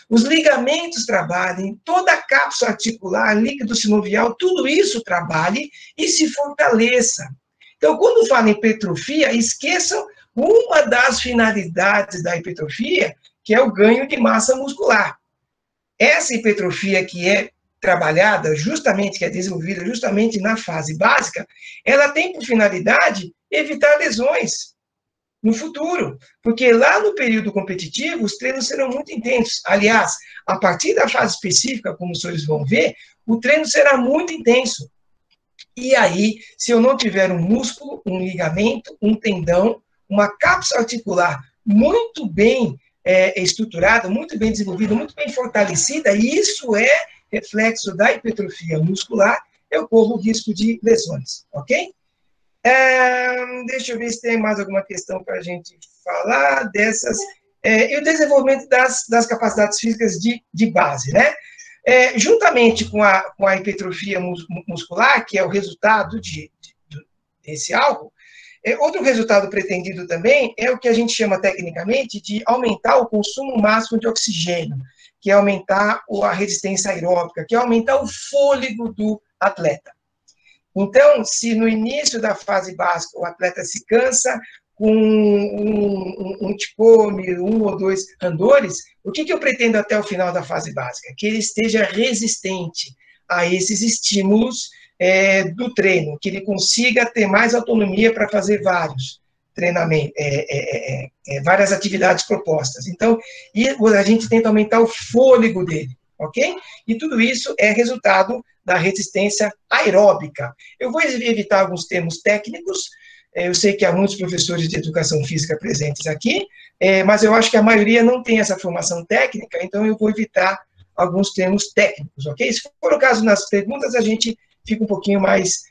os ligamentos trabalhem, toda a cápsula articular, líquido sinovial, tudo isso trabalhe e se fortaleça. Então, quando falo em hipertrofia, esqueçam uma das finalidades da hipertrofia, que é o ganho de massa muscular. Essa hipertrofia que é trabalhada justamente, que é desenvolvida justamente na fase básica, ela tem por finalidade evitar lesões no futuro, porque lá no período competitivo os treinos serão muito intensos. Aliás, a partir da fase específica, como os senhores vão ver, o treino será muito intenso. E aí, se eu não tiver um músculo, um ligamento, um tendão, uma cápsula articular muito bem estruturada, muito bem desenvolvida, muito bem fortalecida, e isso é reflexo da hipertrofia muscular, eu corro risco de lesões, ok? Deixa eu ver se tem mais alguma questão para a gente falar dessas. E o desenvolvimento das capacidades físicas de base, né? Juntamente com a hipertrofia muscular, que é o resultado desse algo, outro resultado pretendido também é o que a gente chama tecnicamente de aumentar o consumo máximo de oxigênio, que é aumentar a resistência aeróbica, que é aumentar o fôlego do atleta. Então, se no início da fase básica o atleta se cansa com um ticome, 1 ou 2 andores, o que eu pretendo até o final da fase básica? Que ele esteja resistente a esses estímulos do treino, que ele consiga ter mais autonomia para fazer vários treinamentos, várias atividades propostas. Então, a gente tenta aumentar o fôlego dele, ok? E tudo isso é resultado da resistência aeróbica. Eu vou evitar alguns termos técnicos, eu sei que há muitos professores de educação física presentes aqui, mas eu acho que a maioria não tem essa formação técnica, então eu vou evitar alguns termos técnicos, ok? Se for o caso nas perguntas, a gente fica um pouquinho mais,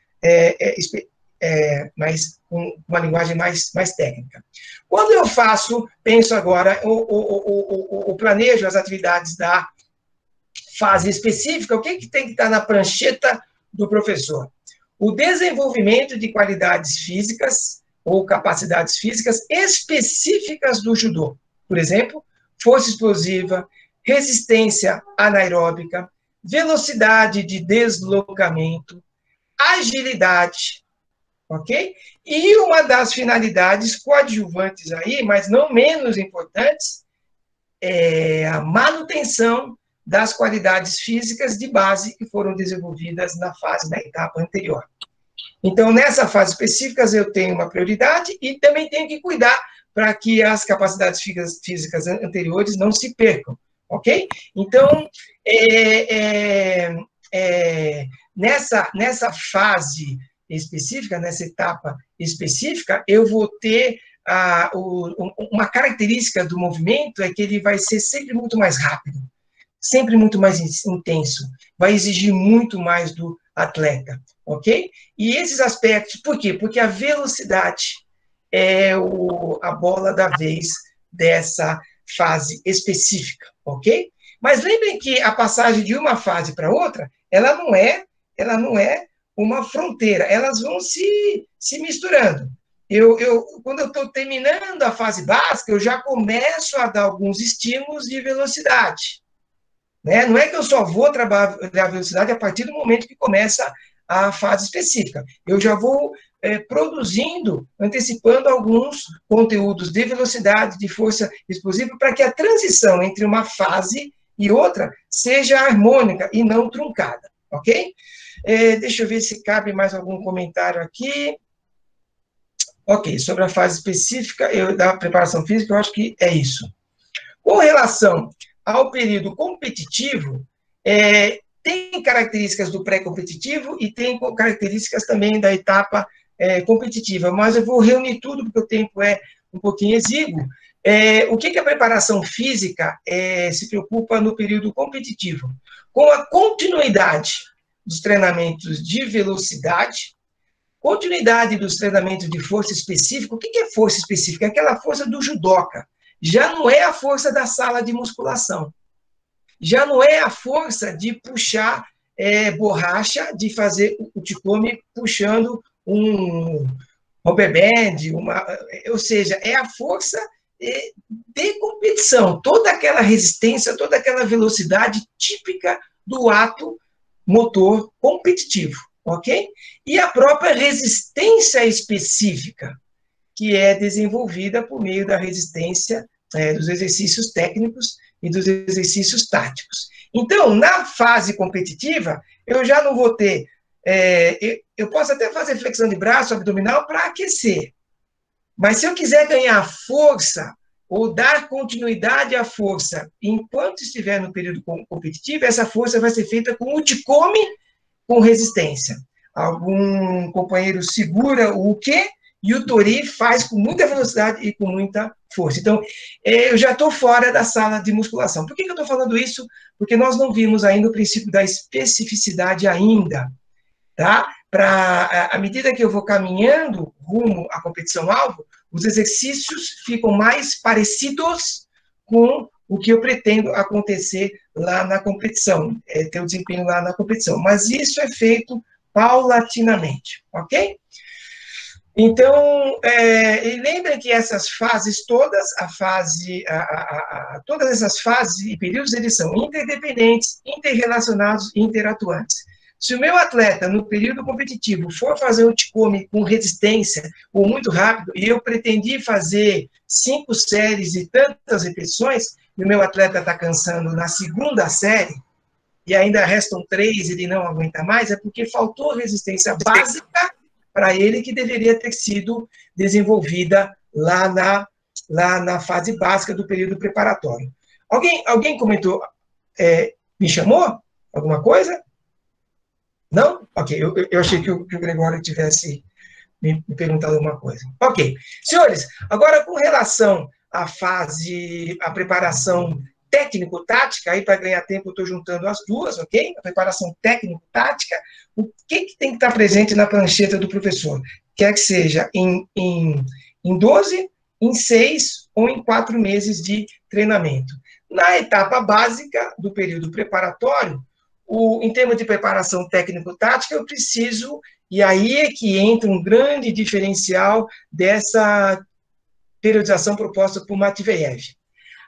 com uma linguagem mais técnica. Quando eu penso agora, ou planejo as atividades da fase específica, o que tem que estar na prancheta do professor? O desenvolvimento de qualidades físicas ou capacidades físicas específicas do judô. Por exemplo, força explosiva, resistência anaeróbica, velocidade de deslocamento, agilidade, ok? E uma das finalidades coadjuvantes aí, mas não menos importantes, é a manutenção das qualidades físicas de base que foram desenvolvidas na etapa anterior. Então, nessa fase específica, eu tenho uma prioridade e também tenho que cuidar para que as capacidades físicas anteriores não se percam, ok? Então, nessa fase específica, nessa etapa específica, eu vou ter uma característica do movimento é que ele vai ser sempre muito mais rápido, sempre muito mais intenso, vai exigir muito mais do atleta, ok? E esses aspectos, por quê? Porque a velocidade é a bola da vez dessa fase específica, ok? Mas lembrem que a passagem de uma fase para outra, ela não é uma fronteira, elas vão se misturando. Quando eu estou terminando a fase básica, eu já começo a dar alguns estímulos de velocidade. Né? Não é que eu só vou trabalhar a velocidade a partir do momento que começa a fase específica. Eu já vou produzindo, antecipando alguns conteúdos de velocidade, de força explosiva, para que a transição entre uma fase e outra seja harmônica e não truncada, ok? Deixa eu ver se cabe mais algum comentário aqui. Ok, sobre a fase específica da preparação física, eu acho que é isso. Com relação ao período competitivo, tem características do pré-competitivo e tem características também da etapa competitiva, mas eu vou reunir tudo, porque o tempo é um pouquinho exíguo. O que a preparação física se preocupa no período competitivo? Com a continuidade dos treinamentos de velocidade, continuidade dos treinamentos de força específica. O que é força específica? É aquela força do judoca. Já não é a força da sala de musculação. Já não é a força de puxar borracha, de fazer o ticome puxando um rubber band, ou seja, é a força de competição, toda aquela resistência, toda aquela velocidade típica do ato motor competitivo, ok? E a própria resistência específica, que é desenvolvida por meio da resistência dos exercícios técnicos e dos exercícios táticos. Então, na fase competitiva, eu já não vou ter... eu posso até fazer flexão de braço abdominal para aquecer, mas se eu quiser ganhar força ou dar continuidade à força enquanto estiver no período competitivo, essa força vai ser feita com o ticome com resistência. Algum companheiro segura o quê? E o tori faz com muita velocidade e com muita força. Então, eu já estou fora da sala de musculação. Por que eu estou falando isso? Porque nós não vimos ainda o princípio da especificidade ainda, tá? À medida que eu vou caminhando rumo à competição-alvo, os exercícios ficam mais parecidos com o que eu pretendo acontecer lá na competição, ter o desempenho lá na competição. Mas isso é feito paulatinamente, ok? Então, lembrem que essas fases todas, todas essas fases e períodos, eles são interdependentes, interrelacionados e interatuantes. Se o meu atleta, no período competitivo, for fazer um Chikome com resistência ou muito rápido, e eu pretendi fazer 5 séries e tantas repetições, e o meu atleta está cansando na segunda série, e ainda restam 3 e ele não aguenta mais, é porque faltou resistência básica para ele, que deveria ter sido desenvolvida lá na fase básica do período preparatório. Alguém comentou, me chamou? Alguma coisa? Não? Ok, eu achei que o Gregório tivesse me perguntado alguma coisa. Ok. Senhores, agora com relação à preparação técnico-tática, aí para ganhar tempo eu estou juntando as duas, ok? A preparação técnico-tática, o que tem que estar presente na prancheta do professor? Quer que seja em 12, em 6 ou em 4 meses de treinamento. Na etapa básica do período preparatório, em termos de preparação técnico-tática, eu preciso, e aí é que entra um grande diferencial dessa periodização proposta por Matveyev.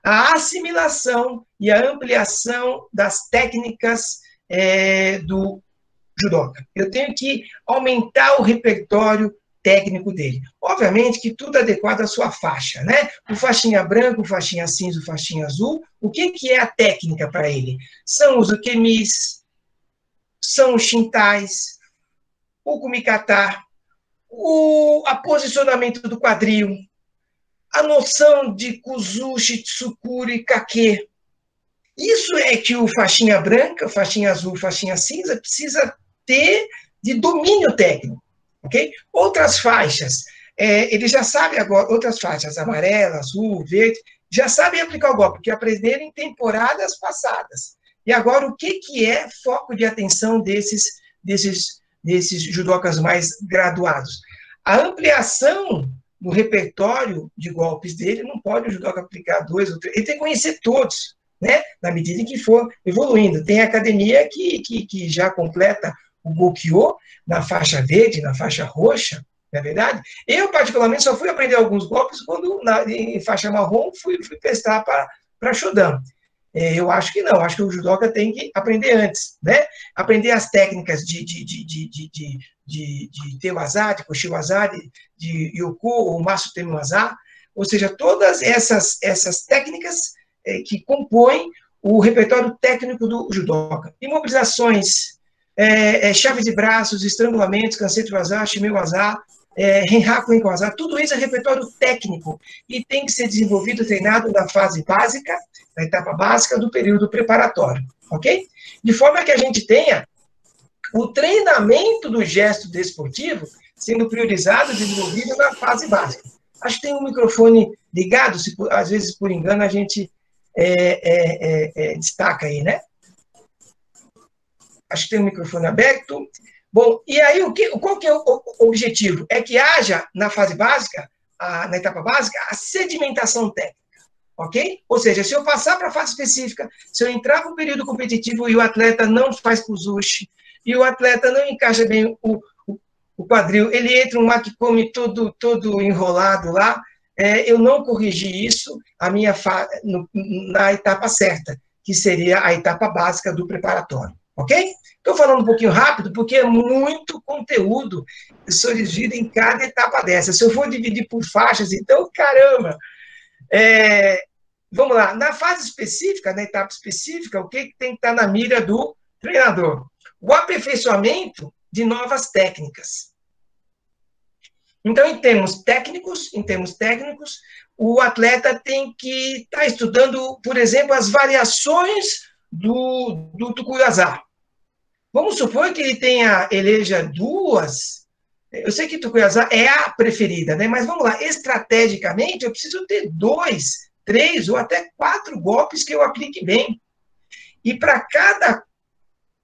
A assimilação e a ampliação das técnicas do judoca. Eu tenho que aumentar o repertório técnico dele. Obviamente que tudo adequado à sua faixa, né? O faixinha branco, o faixinha cinza, o faixinha azul, o que é a técnica para ele? São os ukemis, são os shintais, o kumikata, o posicionamento do quadril, a noção de kuzushi, tsukuri, kake. Isso é que o faixinha branca, o faixinha azul, o faixinha cinza precisa ter de domínio técnico, ok? Outras faixas, ele já sabe agora, outras faixas, amarela, azul, verde, já sabem aplicar o golpe, porque aprenderam em temporadas passadas. E agora, o que é foco de atenção desses judocas mais graduados? A ampliação no repertório de golpes dele, não pode o judoca aplicar 2 ou 3, ele tem que conhecer todos, né? Na medida em que for evoluindo. Tem academia que já completa o Gokyo na faixa verde, na faixa roxa, não é verdade? Eu, particularmente, só fui aprender alguns golpes quando, em faixa marrom, fui testar para Shodan. Eu acho que não, acho que o judoca tem que aprender antes, né? Aprender as técnicas de Tewaza, de Koshiwaza, de Yoko ou Masu Temiwaza, ou seja, todas essas técnicas que compõem o repertório técnico do judoca. Imobilizações, chave de braços, estrangulamentos, Kanseto Waza, Shimei Waza, Renhaku Enkawaza, tudo isso é repertório técnico e tem que ser desenvolvido, treinado na fase básica, na etapa básica do período preparatório, ok? De forma que a gente tenha o treinamento do gesto desportivo sendo priorizado e desenvolvido na fase básica. Acho que tem um microfone ligado, às vezes, por engano, a gente destaca aí, né? Acho que tem um microfone aberto. Bom, e aí, qual que é o objetivo? É que haja, na fase básica, na etapa básica, a sedimentação técnica, ok? Ou seja, se eu passar para a fase específica, se eu entrar para o período competitivo e o atleta não faz kuzushi, e o atleta não encaixa bem o quadril, ele entra um makikomi todo enrolado lá, eu não corrigi isso na etapa certa, que seria a etapa básica do preparatório, ok? Estou falando um pouquinho rápido, porque é muito conteúdo surgido em cada etapa dessa. Se eu for dividir por faixas, então, caramba! Vamos lá. Na fase específica, na etapa específica, o que tem que estar na mira do treinador? O aperfeiçoamento de novas técnicas. Então, em termos técnicos, o atleta tem que estar estudando, por exemplo, as variações do Tukuyaza. Vamos supor que ele eleja 2 Eu sei que Tucuiazá é a preferida, né? Mas vamos lá, estrategicamente, eu preciso ter 2, 3 ou até 4 golpes que eu aplique bem. E para cada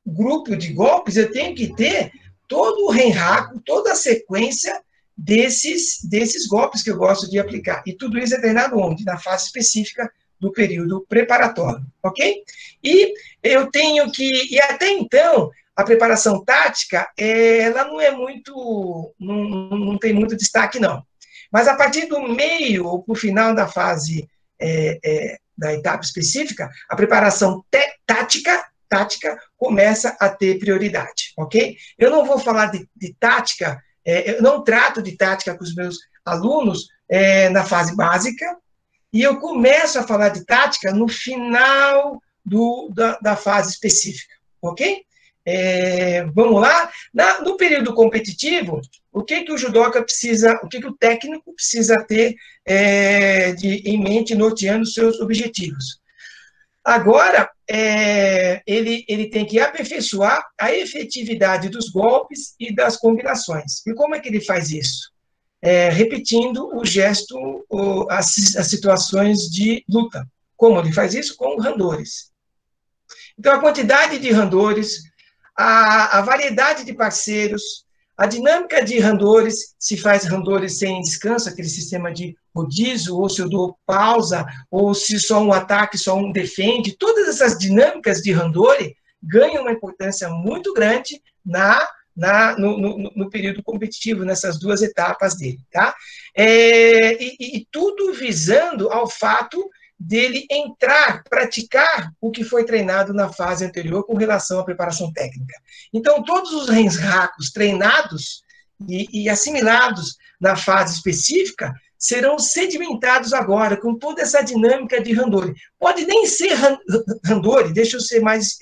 grupo de golpes, eu tenho que ter todo o renraco, toda a sequência desses golpes que eu gosto de aplicar. E tudo isso é treinado onde? Na fase específica do período preparatório, ok? E eu tenho que, e até então, a preparação tática, ela não é muito, não tem muito destaque, não. Mas a partir do meio ou para o final da fase da etapa específica, a preparação tática começa a ter prioridade, ok? Eu não vou falar de tática, eu não trato de tática com os meus alunos na fase básica, e eu começo a falar de tática no final da fase específica, ok? Vamos lá? No período competitivo, o que o judoca precisa, o que o técnico precisa ter em mente, norteando seus objetivos? Agora, ele tem que aperfeiçoar a efetividade dos golpes e das combinações. E como é que ele faz isso? Repetindo o gesto, as situações de luta. Como ele faz isso? Com randores. Então, a quantidade de randores, a variedade de parceiros, a dinâmica de randores, se faz randores sem descanso, aquele sistema de rodízio, ou se eu dou pausa, ou se só um ataque, só um defende, todas essas dinâmicas de randori ganham uma importância muito grande no período competitivo, nessas 2 etapas dele, tá? E tudo visando ao fato dele praticar o que foi treinado na fase anterior com relação à preparação técnica. Então, todos os renracos treinados e assimilados na fase específica serão sedimentados agora, com toda essa dinâmica de randori. Pode nem ser randori, deixa eu ser mais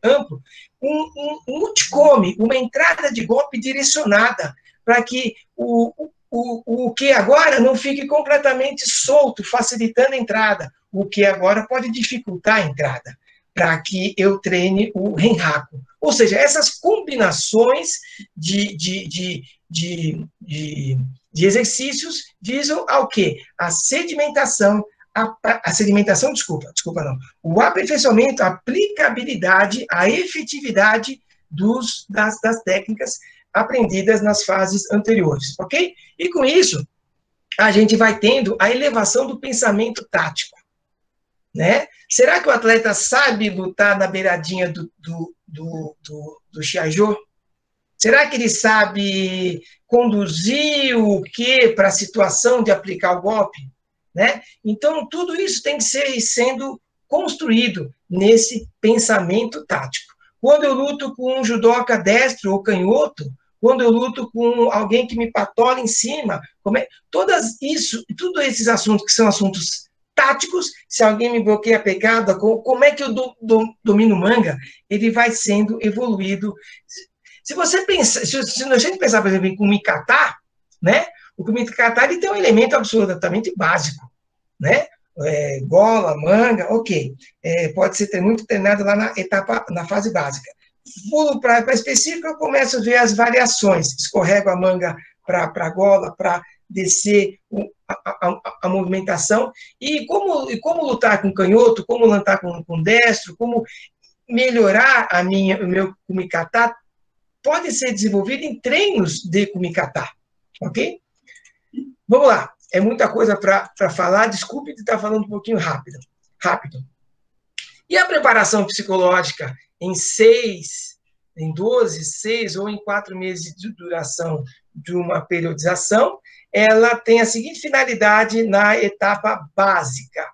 amplo, um uticome, uma entrada de golpe direcionada, para que o que agora não fique completamente solto, facilitando a entrada. O que agora pode dificultar a entrada, para que eu treine o renraku. Ou seja, essas combinações de exercícios visam ao quê? A sedimentação, desculpa não, o aperfeiçoamento, a aplicabilidade, a efetividade das técnicas aprendidas nas fases anteriores, ok? E com isso, a gente vai tendo a elevação do pensamento tático, né? Será que o atleta sabe lutar na beiradinha do Xiajô? Será que ele sabe conduzir o quê para a situação de aplicar o golpe? Né? Então, tudo isso tem que ser sendo construído nesse pensamento tático. Quando eu luto com um judoca destro ou canhoto, quando eu luto com alguém que me patola em cima, todos esses assuntos que são assuntos táticos, se alguém me bloqueia a pegada, como é que eu domino manga, ele vai sendo evoluído. Se você pensa, se a gente pensar, por exemplo, em Kumikata, né? O Kumikata ele tem um elemento absolutamente básico, né? Gola, manga, ok. Pode ser muito treinado lá na fase básica. Pulo para específica, eu começo a ver as variações. Escorrego a manga para a gola, para descer a movimentação. E como lutar com canhoto, como lutar com destro, como melhorar o meu Kumikata, pode ser desenvolvido em treinos de Kumikata, ok? Vamos lá, é muita coisa para falar, desculpe de estar falando um pouquinho rápido. E a preparação psicológica em 12, 6 ou em 4 meses de duração de uma periodização, ela tem a seguinte finalidade na etapa básica.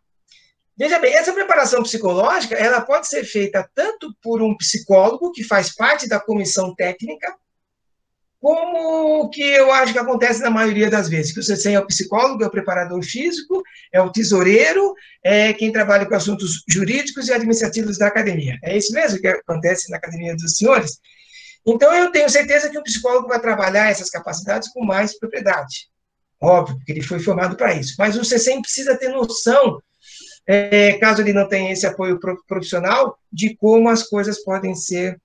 Veja bem, essa preparação psicológica, ela pode ser feita tanto por um psicólogo, que faz parte da comissão técnica, como o que eu acho que acontece na maioria das vezes, que o CECEM é o psicólogo, é o preparador físico, é o tesoureiro, é quem trabalha com assuntos jurídicos e administrativos da academia. É isso mesmo que acontece na academia dos senhores? Então, eu tenho certeza que o psicólogo vai trabalhar essas capacidades com mais propriedade. Óbvio, porque ele foi formado para isso. Mas o CECEM precisa ter noção, caso ele não tenha esse apoio profissional, de como as coisas podem ser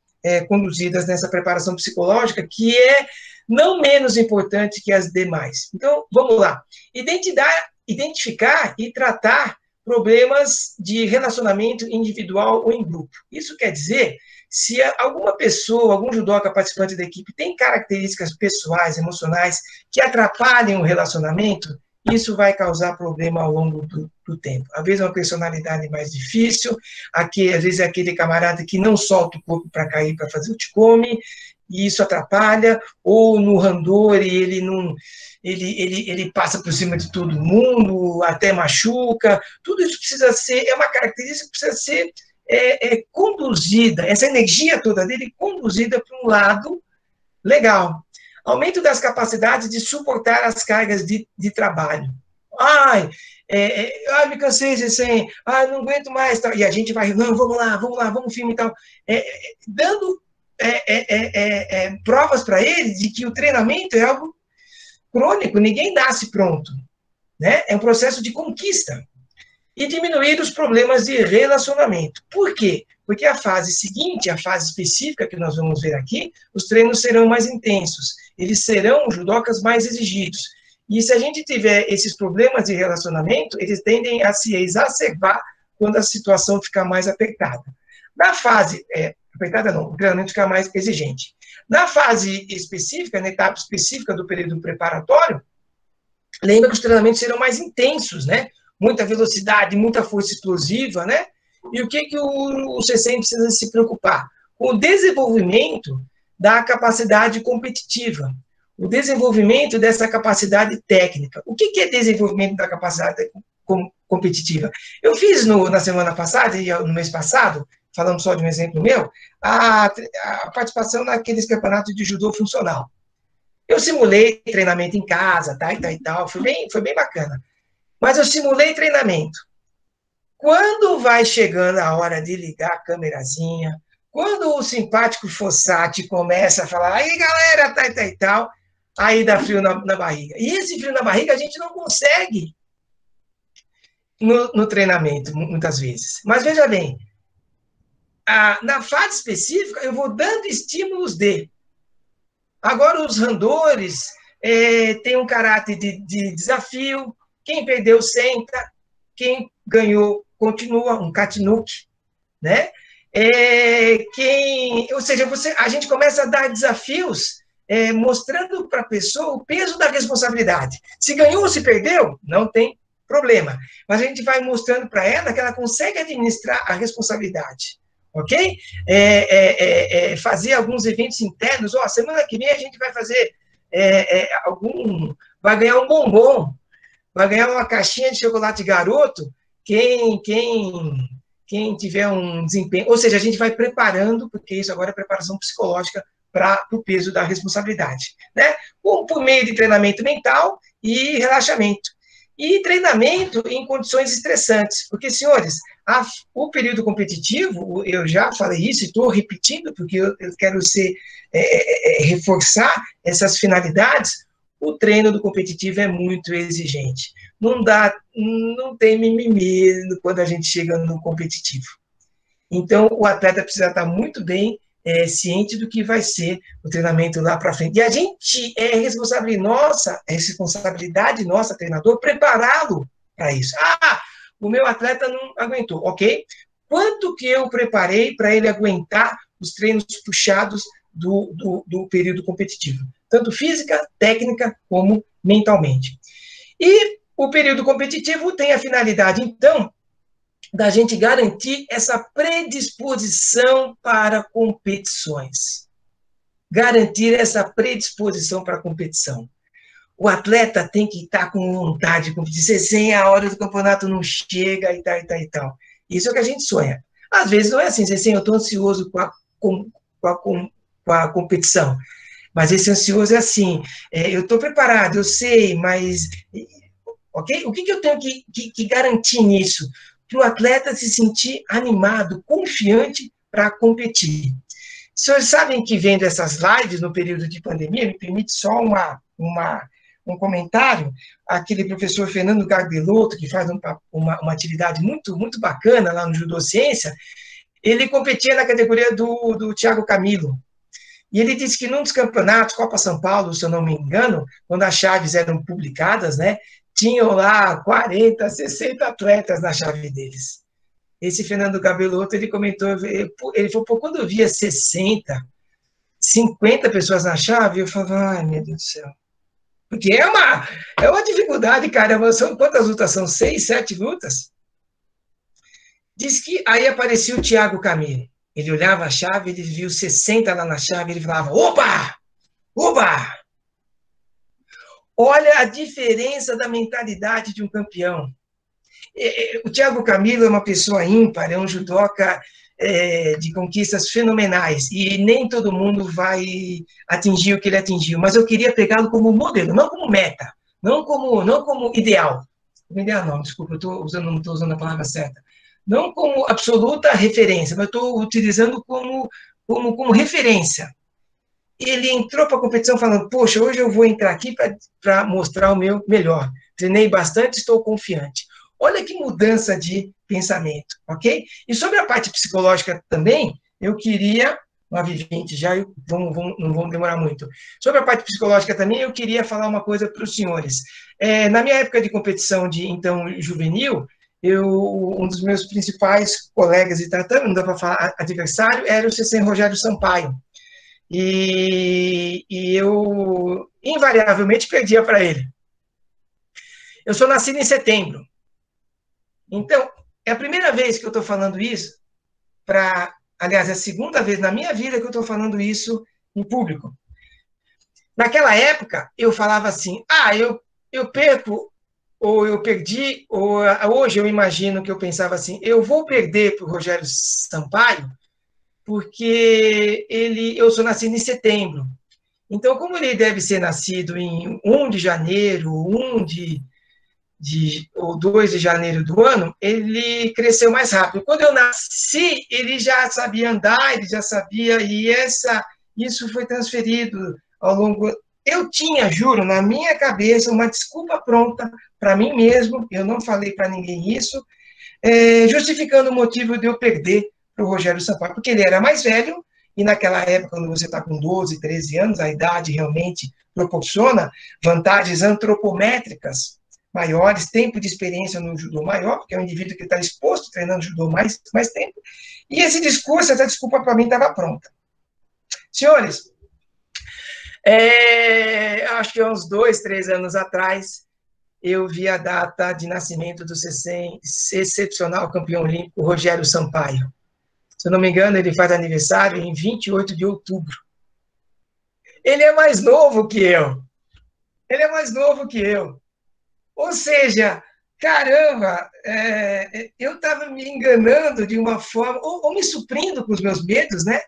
conduzidas nessa preparação psicológica, que é não menos importante que as demais. Então, vamos lá. Identificar e tratar problemas de relacionamento individual ou em grupo. Isso quer dizer, se alguma pessoa, algum judoca participante da equipe tem características pessoais, emocionais, que atrapalhem o relacionamento, isso vai causar problema ao longo do tempo. Às vezes é uma personalidade mais difícil, às vezes é aquele camarada que não solta o corpo para cair para fazer o te-come, e isso atrapalha, ou no randori ele não... Ele passa por cima de todo mundo, até machuca, tudo isso precisa ser, é uma característica que precisa ser conduzida, essa energia toda dele conduzida para um lado legal. Aumento das capacidades de suportar as cargas de trabalho. Me cansei, Zecen, não aguento mais, tal. E a gente vai, não, vamos lá, vamos filme e tal. Dando provas para ele de que o treinamento é algo crônico, ninguém nasce pronto, né? É um processo de conquista. E diminuir os problemas de relacionamento. Por quê? Porque a fase seguinte, a fase específica que nós vamos ver aqui, os treinos serão mais intensos, eles serão judocas mais exigidos. E se a gente tiver esses problemas de relacionamento, eles tendem a se exacerbar quando a situação ficar mais apertada. Na fase, apertada não, o treinamento fica mais exigente. Na fase específica, na etapa específica do período preparatório, lembra que os treinamentos serão mais intensos, né? Muita velocidade, muita força explosiva, né? E o que o CCM precisa se preocupar? Com o desenvolvimento da capacidade competitiva, o desenvolvimento dessa capacidade técnica. O que é desenvolvimento da capacidade competitiva? Eu fiz na semana passada e no mês passado, falando só de um exemplo meu, a participação naqueles campeonatos de judô funcional. Eu simulei treinamento em casa, e tal, foi bem bacana. Mas eu simulei treinamento. Quando vai chegando a hora de ligar a câmerazinha, quando o simpático Fossati começa a falar, aí galera, e tal, aí dá frio na barriga. E esse frio na barriga a gente não consegue no treinamento, muitas vezes. Mas veja bem, na fase específica eu vou dando estímulos de. Agora os randores têm um caráter de desafio, quem perdeu senta, quem ganhou continua, um Katinuki, né? Ou seja, a gente começa a dar desafios mostrando para a pessoa o peso da responsabilidade. Se ganhou ou se perdeu, não tem problema. Mas a gente vai mostrando para ela que ela consegue administrar a responsabilidade, ok? Fazer alguns eventos internos. Semana que vem a gente vai fazer vai ganhar um bombom, vai ganhar uma caixinha de chocolate garoto, quem tiver um desempenho, ou seja, a gente vai preparando, porque isso agora é preparação psicológica para o peso da responsabilidade, né? Por meio de treinamento mental e relaxamento. E treinamento em condições estressantes, porque, senhores, o período competitivo, eu já falei isso e estou repetindo, porque eu quero reforçar essas finalidades. O treino do competitivo é muito exigente. Não tem mimimi quando a gente chega no competitivo. Então, o atleta precisa estar muito bem ciente do que vai ser o treinamento lá para frente. E a gente é responsabilidade nossa, treinador, prepará-lo para isso. O meu atleta não aguentou, ok? Quanto que eu preparei para ele aguentar os treinos puxados do período competitivo? Tanto física, técnica, como mentalmente. E o período competitivo tem a finalidade, então, da gente garantir essa predisposição para competições. Garantir essa predisposição para a competição. O atleta tem que estar com vontade de competir, sem a hora do campeonato não chega e tal. Isso é o que a gente sonha. Às vezes não é assim, eu estou ansioso com a competição. Mas esse ansioso é assim, eu estou preparado, eu sei, mas... Ok? O que eu tenho que garantir nisso? Para o atleta se sentir animado, confiante para competir. Os senhores sabem que vendo essas lives no período de pandemia, me permite só um comentário, aquele professor Fernando Garbelotto, que faz uma atividade muito, muito bacana lá no Judociência, Ele competia na categoria do Thiago Camilo. E ele disse que num dos campeonatos, Copa São Paulo, se eu não me engano, quando as chaves eram publicadas, né, tinham lá 40, 60 atletas na chave deles. Esse Fernando Gabeloto, ele comentou, ele falou, pô, quando eu via 60, 50 pessoas na chave, eu falava, ai, meu Deus do céu. Porque é uma dificuldade, cara. São quantas lutas? São 6, 7 lutas? Diz que aí aparecia o Thiago Camilo. Ele olhava a chave, ele viu 60 lá na chave, ele falava, opa! Opa! Olha a diferença da mentalidade de um campeão. O Thiago Camilo é uma pessoa ímpar, é um judoca de conquistas fenomenais, e nem todo mundo vai atingir o que ele atingiu, mas eu queria pegá-lo como modelo, não como meta, não como ideal. Ideal não, desculpa, não estou usando a palavra certa. Não como absoluta referência, mas estou utilizando como referência. Ele entrou para a competição falando, poxa, hoje eu vou entrar aqui para mostrar o meu melhor. Treinei bastante, estou confiante. Olha que mudança de pensamento, ok? E sobre a parte psicológica também, eu queria, 9h20 já, não vamos demorar muito. Sobre a parte psicológica também, eu queria falar uma coisa para os senhores. Na minha época de competição de, então, juvenil, um dos meus principais colegas de tatame, não dá para falar adversário, era o CC Rogério Sampaio. E eu, invariavelmente, perdia para ele. Eu sou nascido em setembro. Então, é a primeira vez que eu estou falando isso, aliás, é a segunda vez na minha vida que eu estou falando isso em público. Naquela época, eu falava assim, eu perco, ou eu perdi, ou hoje eu imagino que eu pensava assim, eu vou perder para o Rogério Sampaio, porque eu sou nascido em setembro. Então, como ele deve ser nascido em 1 de janeiro, ou 2 de janeiro do ano, ele cresceu mais rápido. Quando eu nasci, ele já sabia andar, ele já sabia, e isso foi transferido ao longo... Eu tinha, juro, na minha cabeça, uma desculpa pronta para mim mesmo, eu não falei para ninguém isso, justificando o motivo de eu perder para o Rogério Sampaio, porque ele era mais velho, e naquela época, quando você está com 12, 13 anos, a idade realmente proporciona vantagens antropométricas maiores, tempo de experiência no judô maior, porque é um indivíduo que está exposto treinando judô mais tempo, e esse discurso, essa desculpa para mim estava pronta. Senhores, acho que há uns 2, 3 anos atrás, eu vi a data de nascimento do excepcional campeão olímpico Rogério Sampaio. Se eu não me engano, ele faz aniversário em 28 de outubro. Ele é mais novo que eu. Ele é mais novo que eu. Ou seja, caramba, eu estava me enganando de uma forma, ou me suprindo com os meus medos, né?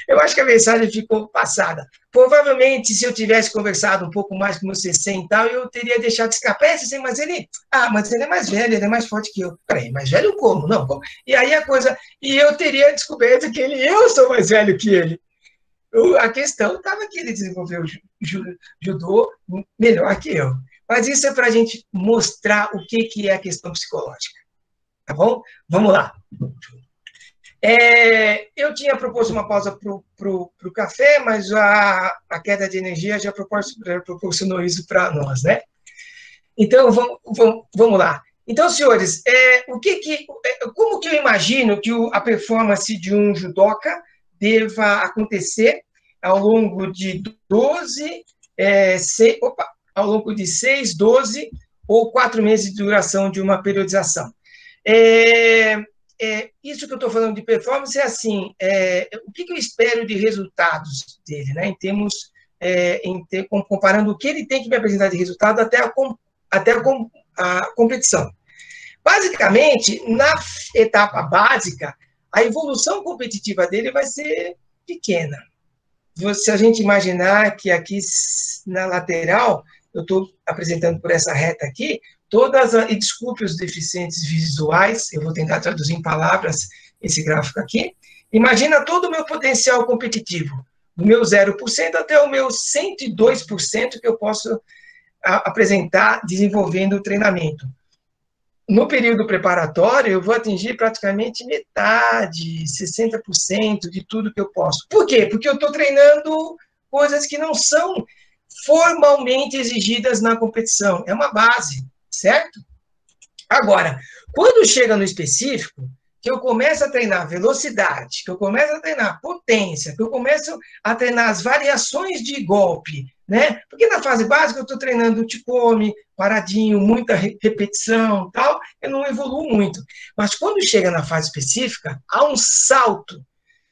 Eu acho que a mensagem ficou passada. Provavelmente, se eu tivesse conversado um pouco mais com o meu CC e tal, eu teria deixado escapar, mas ele é mais velho, ele é mais forte que eu. Peraí, mais velho como? Não, como? E aí e eu teria descoberto que eu sou mais velho que ele. A questão estava que ele desenvolveu judô melhor que eu. Mas isso é para a gente mostrar o que é a questão psicológica. Tá bom? Vamos lá. Eu tinha proposto uma pausa para o café, mas a queda de energia já proporcionou isso para nós, né? Então, vamos lá. Então, senhores, como que eu imagino que a performance de um judoca deva acontecer ao longo de 6, 12 ou 4 meses de duração de uma periodização? Isso que eu estou falando de performance é assim, o que eu espero de resultados dele, né? Em termos, comparando o que ele tem que me apresentar de resultado até a competição. Basicamente, na etapa básica, a evolução competitiva dele vai ser pequena. Se a gente imaginar que aqui na lateral, eu estou apresentando por essa reta aqui, e desculpe os deficientes visuais, eu vou tentar traduzir em palavras esse gráfico aqui, imagina todo o meu potencial competitivo, do meu 0% até o meu 102% que eu posso apresentar desenvolvendo o treinamento. no período preparatório, eu vou atingir praticamente metade, 60% de tudo que eu posso. Por quê? Porque eu estou treinando coisas que não são formalmente exigidas na competição. É uma base, certo? Agora, quando chega no específico, que eu começo a treinar velocidade, que eu começo a treinar potência, que eu começo a treinar as variações de golpe, né? Porque na fase básica eu estou treinando o Chikome, paradinho, muita repetição, tal, eu não evoluo muito. Mas quando chega na fase específica, há um salto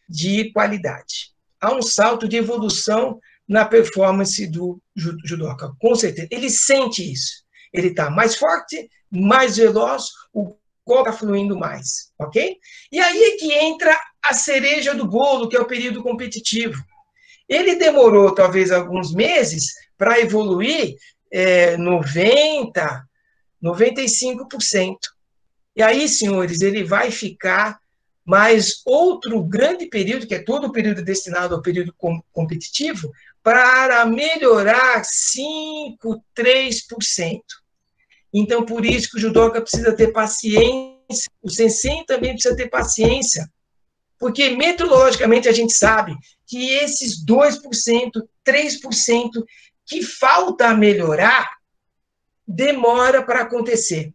de qualidade, há um salto de evolução na performance do judoca, com certeza. Ele sente isso. Ele está mais forte, mais veloz, o corpo está fluindo mais, ok? E aí é que entra a cereja do bolo, que é o período competitivo. Ele demorou, talvez, alguns meses para evoluir 90%, 95%. E aí, senhores, ele vai ficar mais outro grande período, que é todo o período destinado ao período competitivo, para melhorar 5%, 3%. Então, por isso que o judoca precisa ter paciência, o sensei também precisa ter paciência, porque metodologicamente a gente sabe que esses 2%, 3% que falta melhorar, demora para acontecer.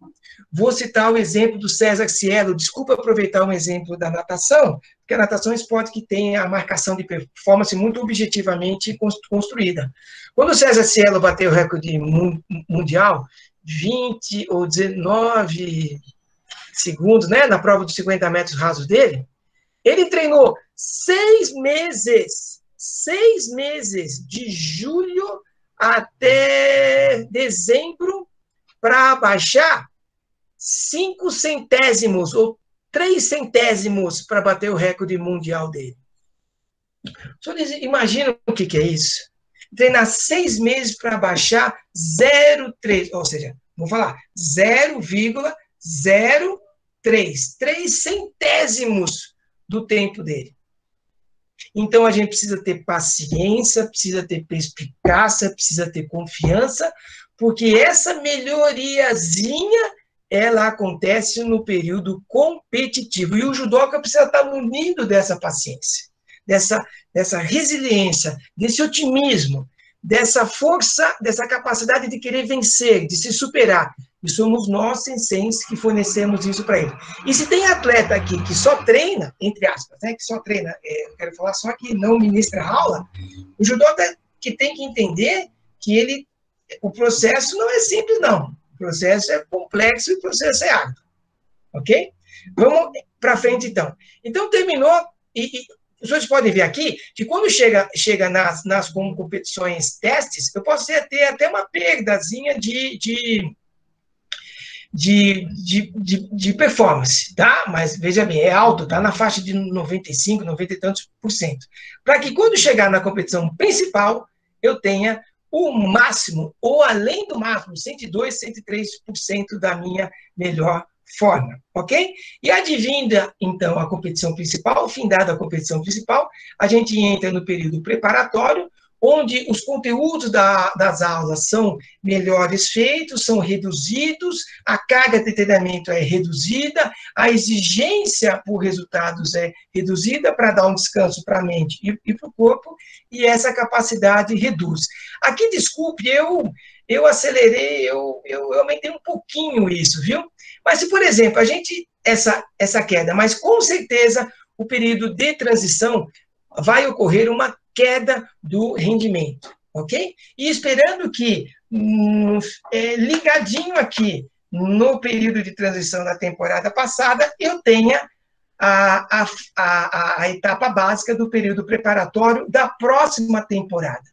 Vou citar o exemplo do César Cielo, desculpa aproveitar um exemplo da natação, porque a natação é um esporte que tem a marcação de performance muito objetivamente construída. Quando o César Cielo bateu o recorde mundial, 20 ou 19 segundos, né, na prova dos 50 metros rasos dele, ele treinou 6 meses, de julho até dezembro, para baixar 5 centésimos ou 3 centésimos para bater o recorde mundial dele. Vocês imaginam o que é isso? Treinar 6 meses para baixar 0,3, ou seja, vamos falar 0,03, 3 centésimos do tempo dele. Então, a gente precisa ter paciência, precisa ter perspicácia, precisa ter confiança, porque essa melhoriazinha, ela acontece no período competitivo. E o judoca precisa estar munido dessa paciência, dessa resiliência, desse otimismo, dessa força, dessa capacidade de querer vencer, de se superar. E somos nós, senseis, que fornecemos isso para ele. E se tem atleta aqui que só treina, entre aspas, né, que só treina, eu quero falar só que não ministra aula, o judoca que tem que entender que o processo não é simples, não. O processo é complexo e o processo é árduo. Ok? Vamos para frente, então. Então, terminou, e os senhores podem ver aqui que quando chega nas competições testes, eu posso ter até uma perdazinha de performance, tá? Mas, veja bem, é alto, tá na faixa de 95, 90 e tantos %. Para que quando chegar na competição principal, eu tenha o máximo, ou além do máximo, 102, 103% da minha melhor forma, ok? E advinda, então, a competição principal, findada a competição principal, a gente entra no período preparatório, onde os conteúdos das aulas são melhores feitos, são reduzidos, a carga de treinamento é reduzida, a exigência por resultados é reduzida para dar um descanso para a mente e para o corpo, e essa capacidade reduz. Aqui, desculpe, eu acelerei, eu aumentei um pouquinho isso, viu? Mas se, por exemplo, a gente, essa queda, mas com certeza o período de transição vai ocorrer uma queda do rendimento, ok? E esperando que, ligadinho aqui no período de transição da temporada passada, eu tenha a etapa básica do período preparatório da próxima temporada.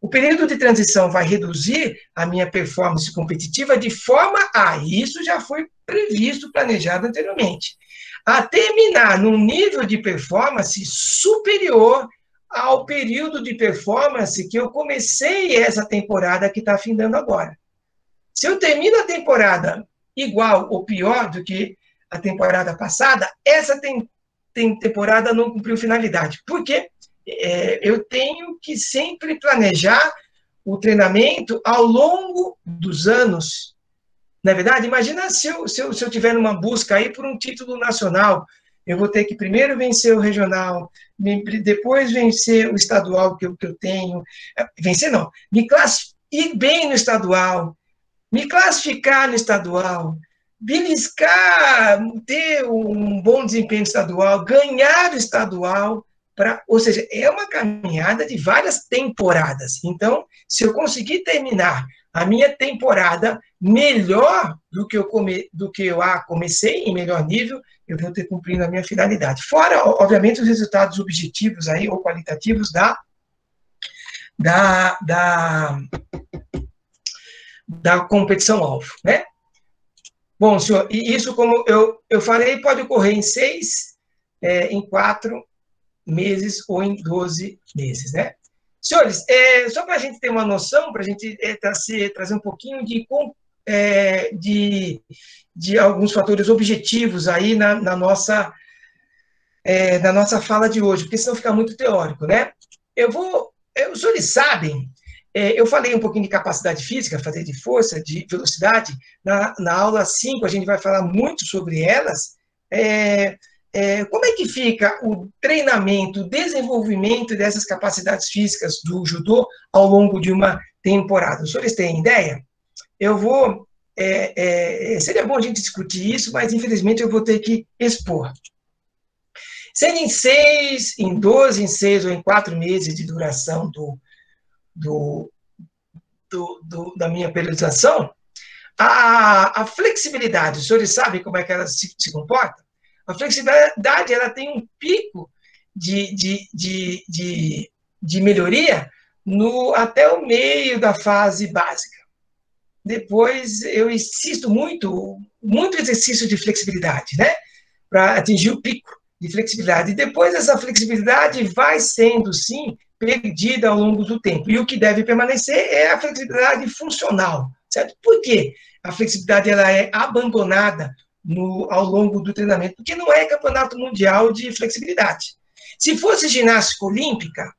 O período de transição vai reduzir a minha performance competitiva de forma isso já foi previsto, planejado anteriormente, a terminar num nível de performance superior ao período de performance que eu comecei essa temporada que está findando agora. Se eu termino a temporada igual ou pior do que a temporada passada, essa temporada não cumpriu finalidade. Por quê? Eu tenho que sempre planejar o treinamento ao longo dos anos, Não é verdade? Imagina se eu tiver numa busca aí por um título nacional, eu vou ter que primeiro vencer o regional, depois vencer o estadual que eu tenho. Vencer não, ir bem no estadual, me classificar no estadual, beliscar, ter um bom desempenho estadual, ganhar o estadual, ou seja, é uma caminhada de várias temporadas. Então, se eu conseguir terminar a minha temporada melhor do que eu a comecei, em melhor nível, eu vou ter cumprido a minha finalidade. Fora, obviamente, os resultados objetivos aí, ou qualitativos da, da, da competição-alvo, né? Bom, senhor, e isso, como eu falei, pode ocorrer em 6, em 4 meses ou em 12 meses, né? Senhores, só para a gente ter uma noção, para a gente trazer um pouquinho de alguns fatores objetivos aí na nossa fala de hoje, porque senão fica muito teórico, né? Os senhores sabem, eu falei um pouquinho de capacidade física, fazer de força, de velocidade, na aula 5 a gente vai falar muito sobre elas. Como é que fica o treinamento, o desenvolvimento dessas capacidades físicas do judô ao longo de uma temporada? Os senhores têm ideia? Seria bom a gente discutir isso, mas infelizmente eu vou ter que expor. Sendo em 6, em 12, em 6 ou em 4 meses de duração da minha periodização, a flexibilidade, os senhores sabem como é que ela se comporta? A flexibilidade ela tem um pico de melhoria até o meio da fase básica. Depois eu insisto muito exercício de flexibilidade, né? Para atingir o pico de flexibilidade. E depois essa flexibilidade vai sendo, sim, perdida ao longo do tempo. E o que deve permanecer é a flexibilidade funcional, certo? Por quê? A flexibilidade ela é abandonada ao longo do treinamento, porque não é campeonato mundial de flexibilidade. Se fosse ginástica olímpica,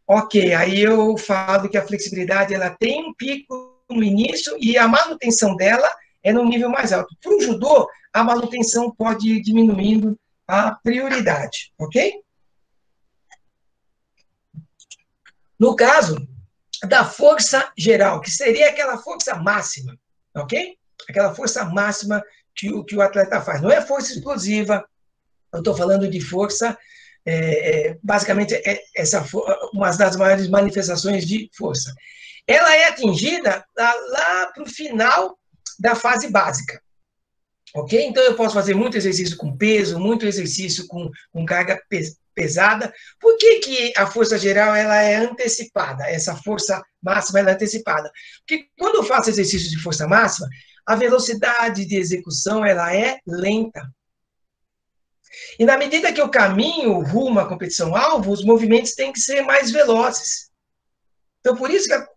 ok, aí eu falo que a flexibilidade ela tem um pico no início e a manutenção dela é no nível mais alto. Para o judô, a manutenção pode ir diminuindo a prioridade, ok? No caso da força geral, que seria aquela força máxima, ok? Aquela força máxima que o atleta faz. Não é força explosiva, eu estou falando de força, basicamente, uma das maiores manifestações de força. Ela é atingida lá para o final da fase básica. Ok? Então, eu posso fazer muito exercício com peso, muito exercício com carga pesada. Por que a força geral ela é antecipada? Essa força máxima ela é antecipada. Porque quando eu faço exercício de força máxima, a velocidade de execução ela é lenta. E na medida que eu caminho rumo à competição-alvo, os movimentos têm que ser mais velozes. Então, por isso que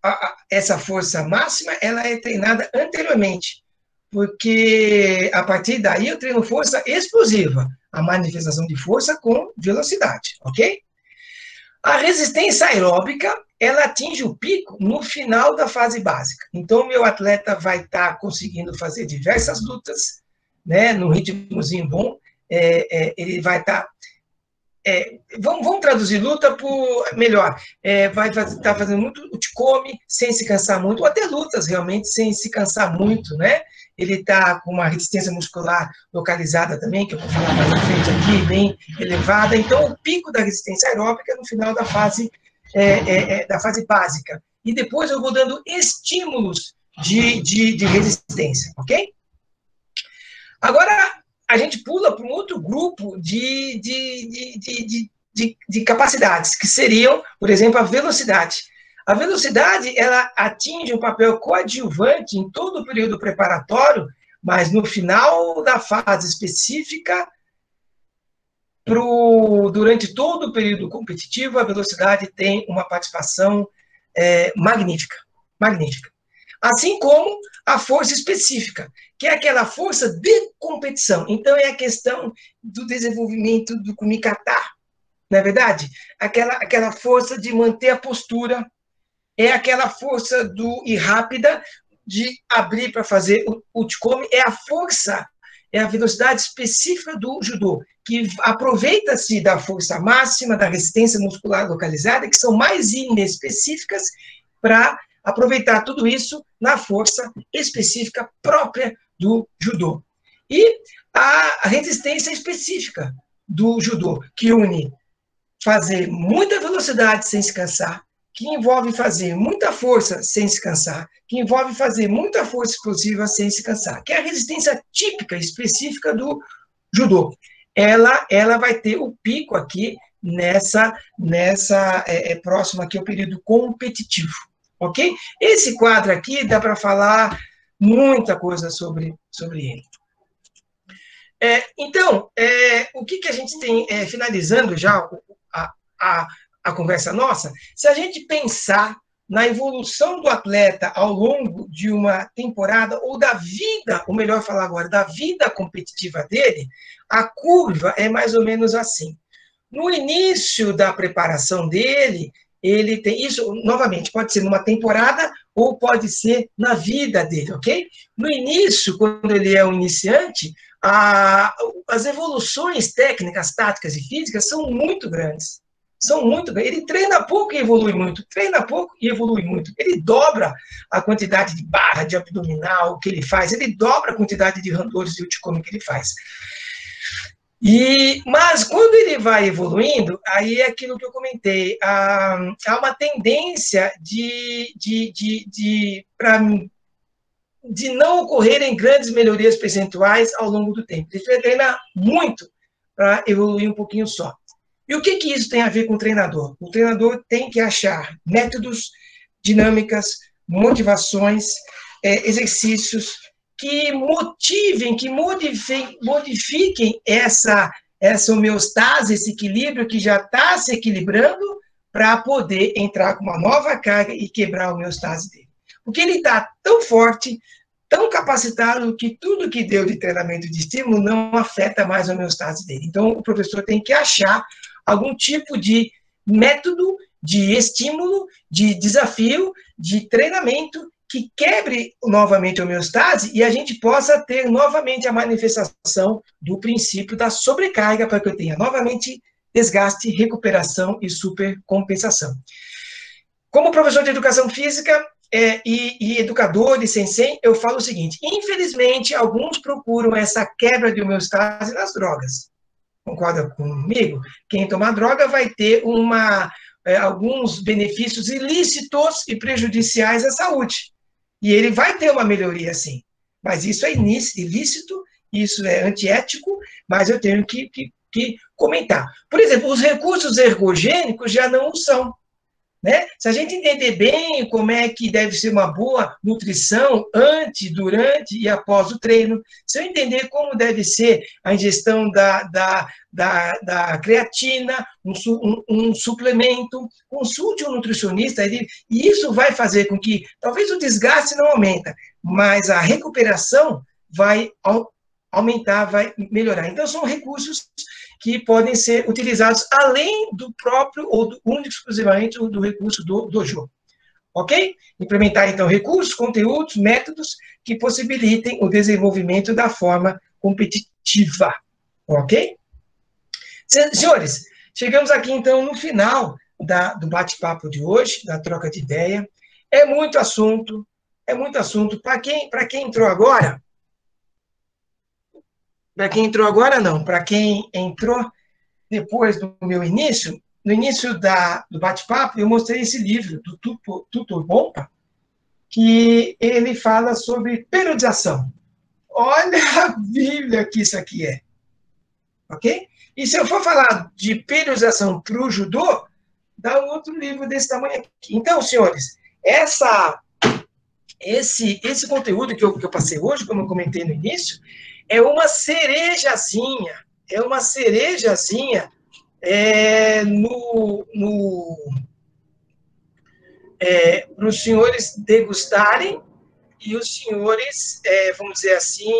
essa força máxima ela é treinada anteriormente. Porque a partir daí eu treino força explosiva, a manifestação de força com velocidade, ok? A resistência aeróbica, ela atinge o pico no final da fase básica. Então, meu atleta vai estar conseguindo fazer diversas lutas, né, num ritmozinho bom, ele vai estar... vamos traduzir luta por melhor. Vai estar fazendo muito uchikomi sem se cansar muito, ou até lutas realmente sem se cansar muito, né? Ele está com uma resistência muscular localizada também, que eu vou falar mais à frente aqui, bem elevada. Então, o pico da resistência aeróbica é no final da fase básica. E depois eu vou dando estímulos de resistência, ok? Agora, a gente pula para um outro grupo de capacidades, que seriam, por exemplo, a velocidade. A velocidade, ela atinge um papel coadjuvante em todo o período preparatório, mas no final da fase específica, durante todo o período competitivo, a velocidade tem uma participação magnífica. Assim como a força específica, que é aquela força de competição. Então, é a questão do desenvolvimento do kumikata, não é verdade? Aquela força de manter a postura, é aquela força rápida de abrir para fazer o Uchikomi é a força, é a velocidade específica do judô, que aproveita-se da força máxima, da resistência muscular localizada, que são mais inespecíficas, para aproveitar tudo isso na força específica própria do judô. E a resistência específica do judô, que une fazer muita velocidade sem se cansar, que envolve fazer muita força sem se cansar, que envolve fazer muita força explosiva sem se cansar, que é a resistência típica, específica do judô. Ela vai ter o pico aqui nessa próxima aqui, é o período competitivo, ok? Esse quadro aqui dá para falar muita coisa sobre ele. Então, o que a gente tem, finalizando já a conversa nossa, se a gente pensar na evolução do atleta ao longo de uma temporada, ou da vida, ou melhor falar agora, da vida competitiva dele, a curva é mais ou menos assim. No início da preparação dele, ele tem isso, novamente, pode ser numa temporada ou pode ser na vida dele, ok? No início, quando ele é um iniciante, as evoluções técnicas, táticas e físicas são muito grandes. São muito grandes. Ele treina pouco e evolui muito. Treina pouco e evolui muito. Ele dobra a quantidade de barra, de abdominal que ele faz. Ele dobra a quantidade de randores de Uchikomi que ele faz. Mas quando ele vai evoluindo, aí é aquilo que eu comentei, há uma tendência de não ocorrerem grandes melhorias percentuais ao longo do tempo. Ele vai treinar muito para evoluir um pouquinho só. E o que isso tem a ver com o treinador? O treinador tem que achar métodos, dinâmicas, motivações, exercícios que motivem, que modifiquem essa homeostase, esse equilíbrio que já está se equilibrando, para poder entrar com uma nova carga e quebrar a homeostase dele. Porque ele está tão forte, tão capacitado, que tudo que deu de treinamento de estímulo não afeta mais a homeostase dele. Então, o professor tem que achar algum tipo de método, de estímulo, de desafio, de treinamento que quebre novamente a homeostase e a gente possa ter novamente a manifestação do princípio da sobrecarga, para que eu tenha novamente desgaste, recuperação e supercompensação. Como professor de educação física e educador e sensei, eu falo o seguinte: infelizmente, alguns procuram essa quebra de homeostase nas drogas. Concorda comigo? Quem tomar droga vai ter alguns benefícios ilícitos e prejudiciais à saúde. E ele vai ter uma melhoria, sim. Mas isso é ilícito, isso é antiético, mas eu tenho que comentar. Por exemplo, os recursos ergogênicos já não o são. Né? Se a gente entender bem como é que deve ser uma boa nutrição antes, durante e após o treino, se eu entender como deve ser a ingestão da creatina, um suplemento, consulte um nutricionista, e isso vai fazer com que, talvez o desgaste não aumenta, mas a recuperação vai aumentar, vai melhorar. Então, são recursos que podem ser utilizados além do próprio, ou único exclusivamente, do recurso do dojo. Ok? Implementar, então, recursos, conteúdos, métodos que possibilitem o desenvolvimento da forma competitiva. Ok? Senhores, chegamos aqui, então, no final do bate-papo de hoje, da troca de ideia. É muito assunto. Para quem entrou agora, não. Para quem entrou depois do meu início, no início do bate-papo, eu mostrei esse livro do Tutor Bompa, que ele fala sobre periodização. Olha a Bíblia que isso aqui é. Ok? E se eu for falar de periodização para o judô, dá um outro livro desse tamanho aqui. Então, senhores, esse conteúdo que eu passei hoje, como eu comentei no início, é uma cerejazinha para os senhores degustarem e os senhores, vamos dizer assim,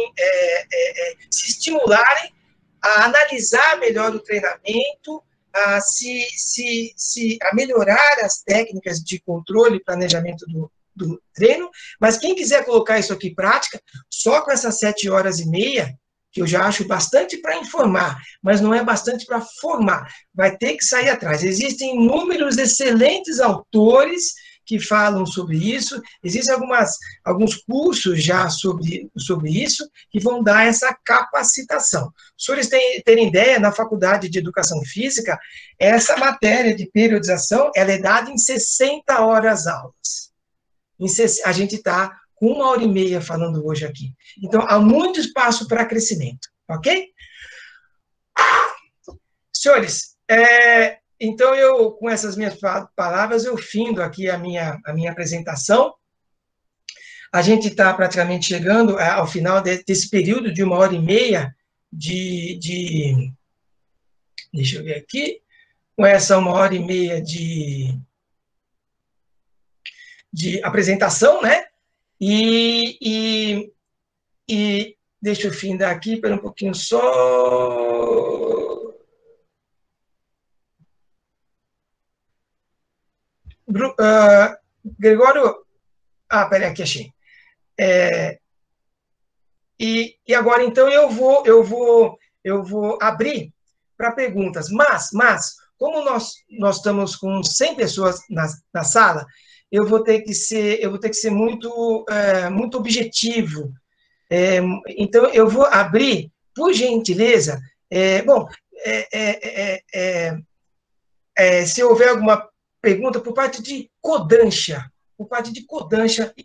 se estimularem a analisar melhor o treinamento, a melhorar as técnicas de controle e planejamento do do treino, mas quem quiser colocar isso aqui em prática, só com essas 7 horas e meia, que eu já acho bastante para informar, mas não é bastante para formar, vai ter que sair atrás. Existem inúmeros excelentes autores que falam sobre isso, existem alguns cursos já sobre isso, que vão dar essa capacitação. Os senhores terem ideia, na Faculdade de Educação Física, essa matéria de periodização, ela é dada em 60 horas aulas. A gente está com 1 hora e meia falando hoje aqui. Então, há muito espaço para crescimento, ok? Senhores, então, com essas minhas palavras, eu findo aqui a minha apresentação. A gente está praticamente chegando ao final desse período de 1 hora e meia deixa eu ver aqui, com essa 1 hora e meia de apresentação, né? E deixa eu findar aqui, espera um pouquinho só. Gregório, peraí, aqui achei. E agora, então, eu vou abrir para perguntas, mas como nós estamos com 100 pessoas na sala, eu vou ter que ser muito objetivo. Então, eu vou abrir, por gentileza, se houver alguma pergunta por parte de Kodansha,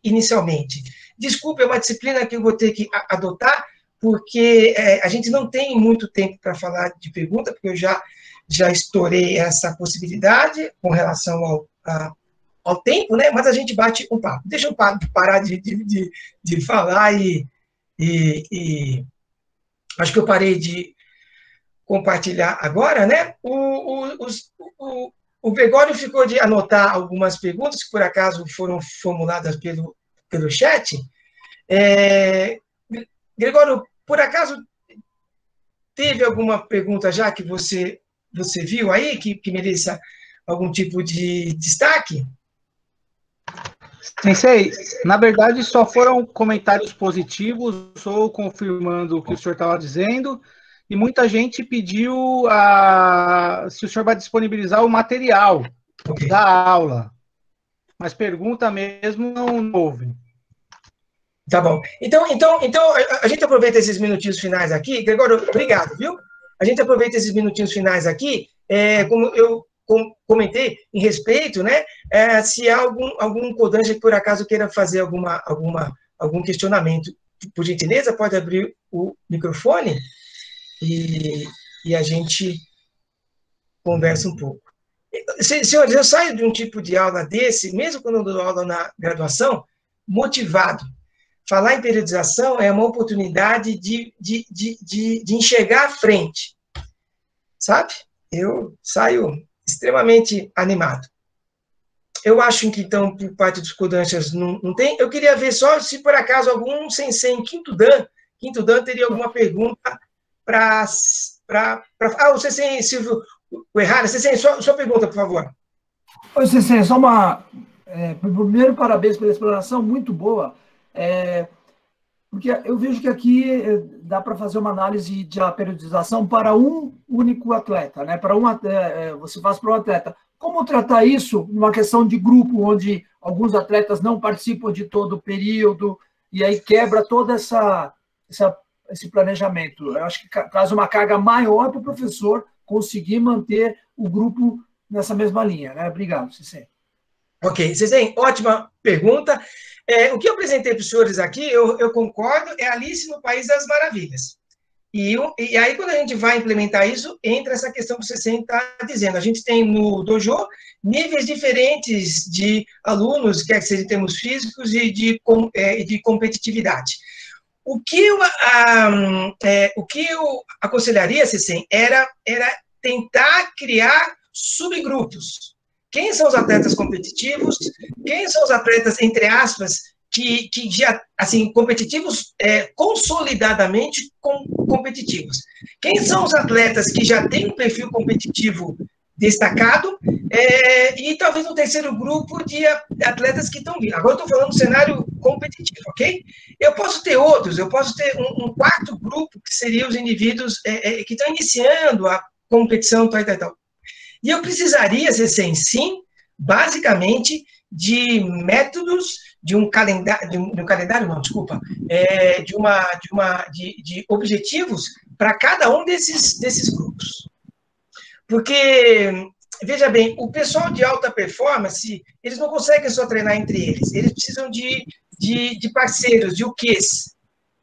inicialmente. Desculpe, é uma disciplina que eu vou ter que adotar, porque a gente não tem muito tempo para falar de pergunta, porque eu já estourei essa possibilidade com relação ao tempo, né? Mas a gente bate um papo. Deixa eu parar de falar e acho que eu parei de compartilhar agora, né? O Gregório ficou de anotar algumas perguntas que, por acaso, foram formuladas pelo chat. Gregório, por acaso, teve alguma pergunta já que você viu aí, que mereça algum tipo de destaque? Sensei, na verdade, só foram comentários positivos, ou confirmando o que o senhor estava dizendo, e muita gente pediu se o senhor vai disponibilizar o material da aula. Mas pergunta mesmo não houve. Tá bom. Então, a gente aproveita esses minutinhos finais aqui. Gregório, obrigado, viu? A gente aproveita esses minutinhos finais aqui, como eu comentei, em respeito, né? Se há algum Kodansha que, por acaso, queira fazer algum questionamento, por gentileza, pode abrir o microfone e a gente conversa um pouco. Senhores, eu saio de um tipo de aula desse, mesmo quando eu dou aula na graduação, motivado. Falar em periodização é uma oportunidade de enxergar à frente, sabe? Eu saio extremamente animado. Eu acho que, então, por parte dos Kodanshas não tem. Eu queria ver só se, por acaso, algum sensei em quinto Dan teria alguma pergunta para... o sensei Silvio Uehara, sensei, sua pergunta, por favor. Oi, sensei, só uma... primeiro, parabéns pela explanação, muito boa. Porque eu vejo que aqui dá para fazer uma análise de periodização para um único atleta, né? Você faz para um atleta. Como tratar isso numa questão de grupo, onde alguns atletas não participam de todo o período, e aí quebra todo esse planejamento? Eu acho que traz uma carga maior para o professor conseguir manter o grupo nessa mesma linha, né? Obrigado, Cecê. Ok, Cecê, ótima pergunta. O que eu apresentei para os senhores aqui, eu concordo, é Alice no País das Maravilhas. E aí, quando a gente vai implementar isso, entra essa questão que o Cecê está dizendo. A gente tem no dojo níveis diferentes de alunos, quer que seja em termos físicos e de competitividade. O que eu aconselharia, Cecê, era tentar criar subgrupos. Quem são os atletas competitivos? Quem são os atletas, entre aspas, que já, assim, competitivos, consolidadamente competitivos? Quem são os atletas que já têm um perfil competitivo destacado, e talvez um terceiro grupo de atletas que estão vindo. Agora eu estou falando do cenário competitivo, ok? Eu posso ter outros, eu posso ter um quarto grupo, que seriam os indivíduos que estão iniciando a competição, tal. E eu precisaria, sim, basicamente, de métodos, de objetivos para cada um desses grupos. Porque, veja bem, o pessoal de alta performance, eles não conseguem só treinar entre eles precisam de parceiros, de UQs.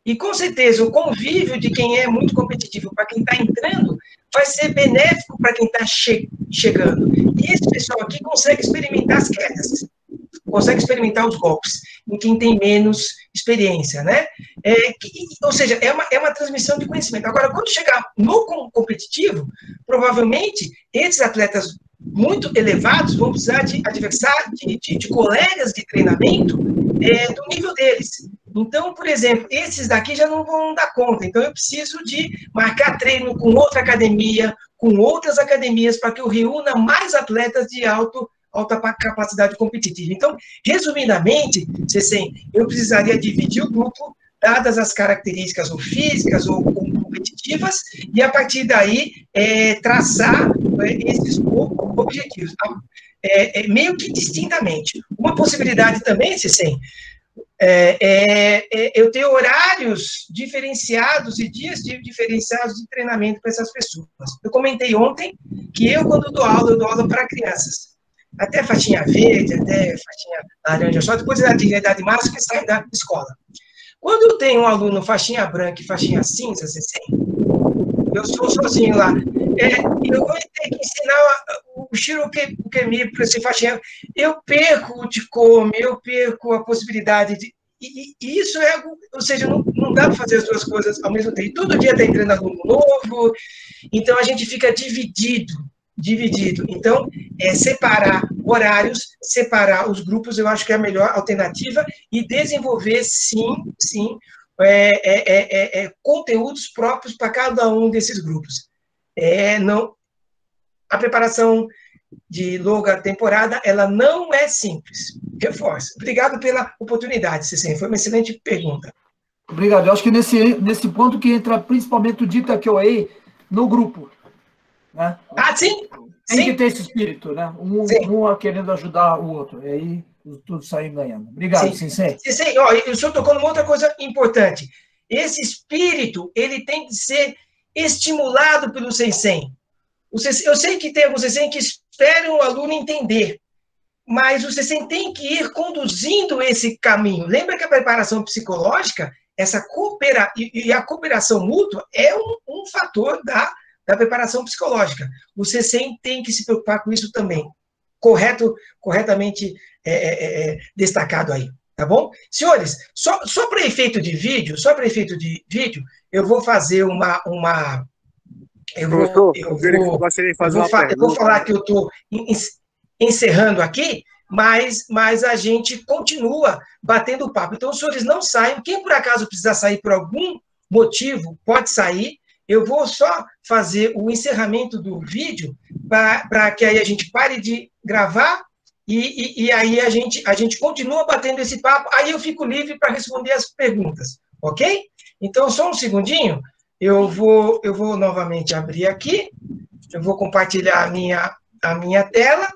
E, com certeza, o convívio de quem é muito competitivo para quem está entrando vai ser benéfico para quem está chegando. E esse pessoal aqui consegue experimentar as quedas, consegue experimentar os golpes, em quem tem menos experiência, né? Ou seja, é uma transmissão de conhecimento. Agora, quando chegar no competitivo, provavelmente, esses atletas muito elevados vão precisar de adversários, de colegas de treinamento do nível deles. Então, por exemplo, esses daqui já não vão dar conta. Então, eu preciso de marcar treino com outra academia, com outras academias, para que eu reúna mais atletas de alta capacidade competitiva. Então, resumidamente, eu precisaria dividir o grupo, dadas as características ou físicas ou competitivas, e a partir daí traçar esses objetivos, meio que distintamente. Uma possibilidade também, eu tenho horários diferenciados e dias diferenciados de treinamento para essas pessoas. Eu comentei ontem que quando eu dou aula para crianças. Até faixinha verde, até faixinha laranja, só depois da idade máxima que sai da escola. Quando eu tenho um aluno faixinha branca e faixinha cinza, eu sou sozinho lá, eu vou ter que ensinar o Shirokemi para esse faixinha. Eu perco o Chikome, eu perco a possibilidade de... E isso ou seja, não dá para fazer as duas coisas ao mesmo tempo. Todo dia está entrando aluno novo, então a gente fica dividido. Então, separar horários, separar os grupos, eu acho que é a melhor alternativa, e desenvolver, sim, conteúdos próprios para cada um desses grupos. A preparação de longa temporada, ela não é simples. Reforço. Obrigado pela oportunidade, Cecília. Foi uma excelente pergunta. Obrigado. Eu acho que nesse ponto que entra principalmente o Dita QA no grupo. Né? Sim. Tem que ter esse espírito, né? Um querendo ajudar o outro. E aí tudo saem ganhando. Obrigado, Sensei. Sensei, eu estou tocando uma outra coisa importante. Esse espírito, ele tem que ser estimulado pelo Sensei. Eu sei que tem alguns Sensei que esperam o aluno entender, mas o Sensei tem que ir conduzindo esse caminho. Lembra que a preparação psicológica, a cooperação mútua é um fator da preparação psicológica. O Sensei tem que se preocupar com isso também. Corretamente destacado aí, tá bom? Senhores, só para efeito de vídeo, eu vou fazer eu vou falar que eu estou encerrando aqui, mas a gente continua batendo papo. Então, os senhores não saiam. Quem, por acaso, precisar sair por algum motivo, pode sair. Eu vou só fazer o encerramento do vídeo para que aí a gente pare de gravar e aí a gente continua batendo esse papo. Aí eu fico livre para responder as perguntas, ok? Então, só um segundinho. Eu vou novamente abrir aqui. Eu vou compartilhar a minha tela.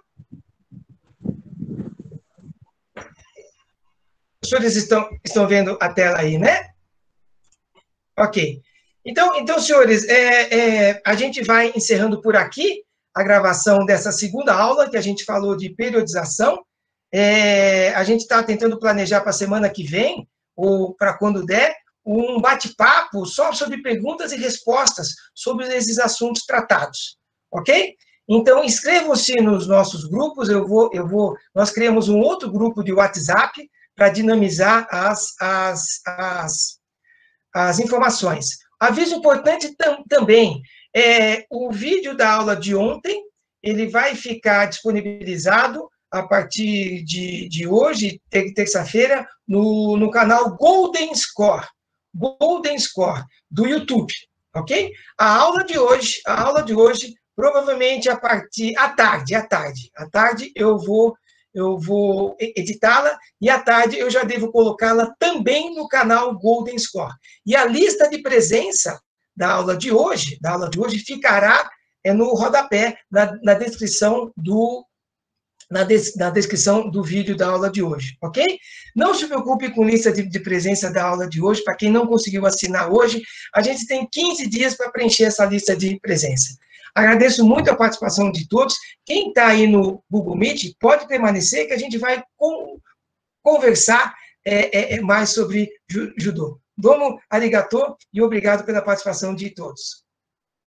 Os senhores estão vendo a tela aí, né? Ok. Então, senhores, a gente vai encerrando por aqui a gravação dessa segunda aula, que a gente falou de periodização. A gente está tentando planejar para a semana que vem, ou para quando der, um bate-papo só sobre perguntas e respostas sobre esses assuntos tratados, ok? Então, inscrevam-se nos nossos grupos. Nós criamos um outro grupo de WhatsApp para dinamizar as informações. Aviso importante também, o vídeo da aula de ontem, ele vai ficar disponibilizado a partir de hoje, terça-feira, no canal Golden Score, do YouTube, ok? A aula de hoje provavelmente à tarde eu vou editá-la e à tarde eu já devo colocá-la também no canal Golden Score. E a lista de presença da aula de hoje ficará no rodapé, na descrição do vídeo da aula de hoje, ok? Não se preocupe com lista de presença da aula de hoje. Para quem não conseguiu assinar hoje, a gente tem 15 dias para preencher essa lista de presença. Agradeço muito a participação de todos. Quem está aí no Google Meet, pode permanecer, que a gente vai conversar mais sobre judô. Domo arigato e obrigado pela participação de todos.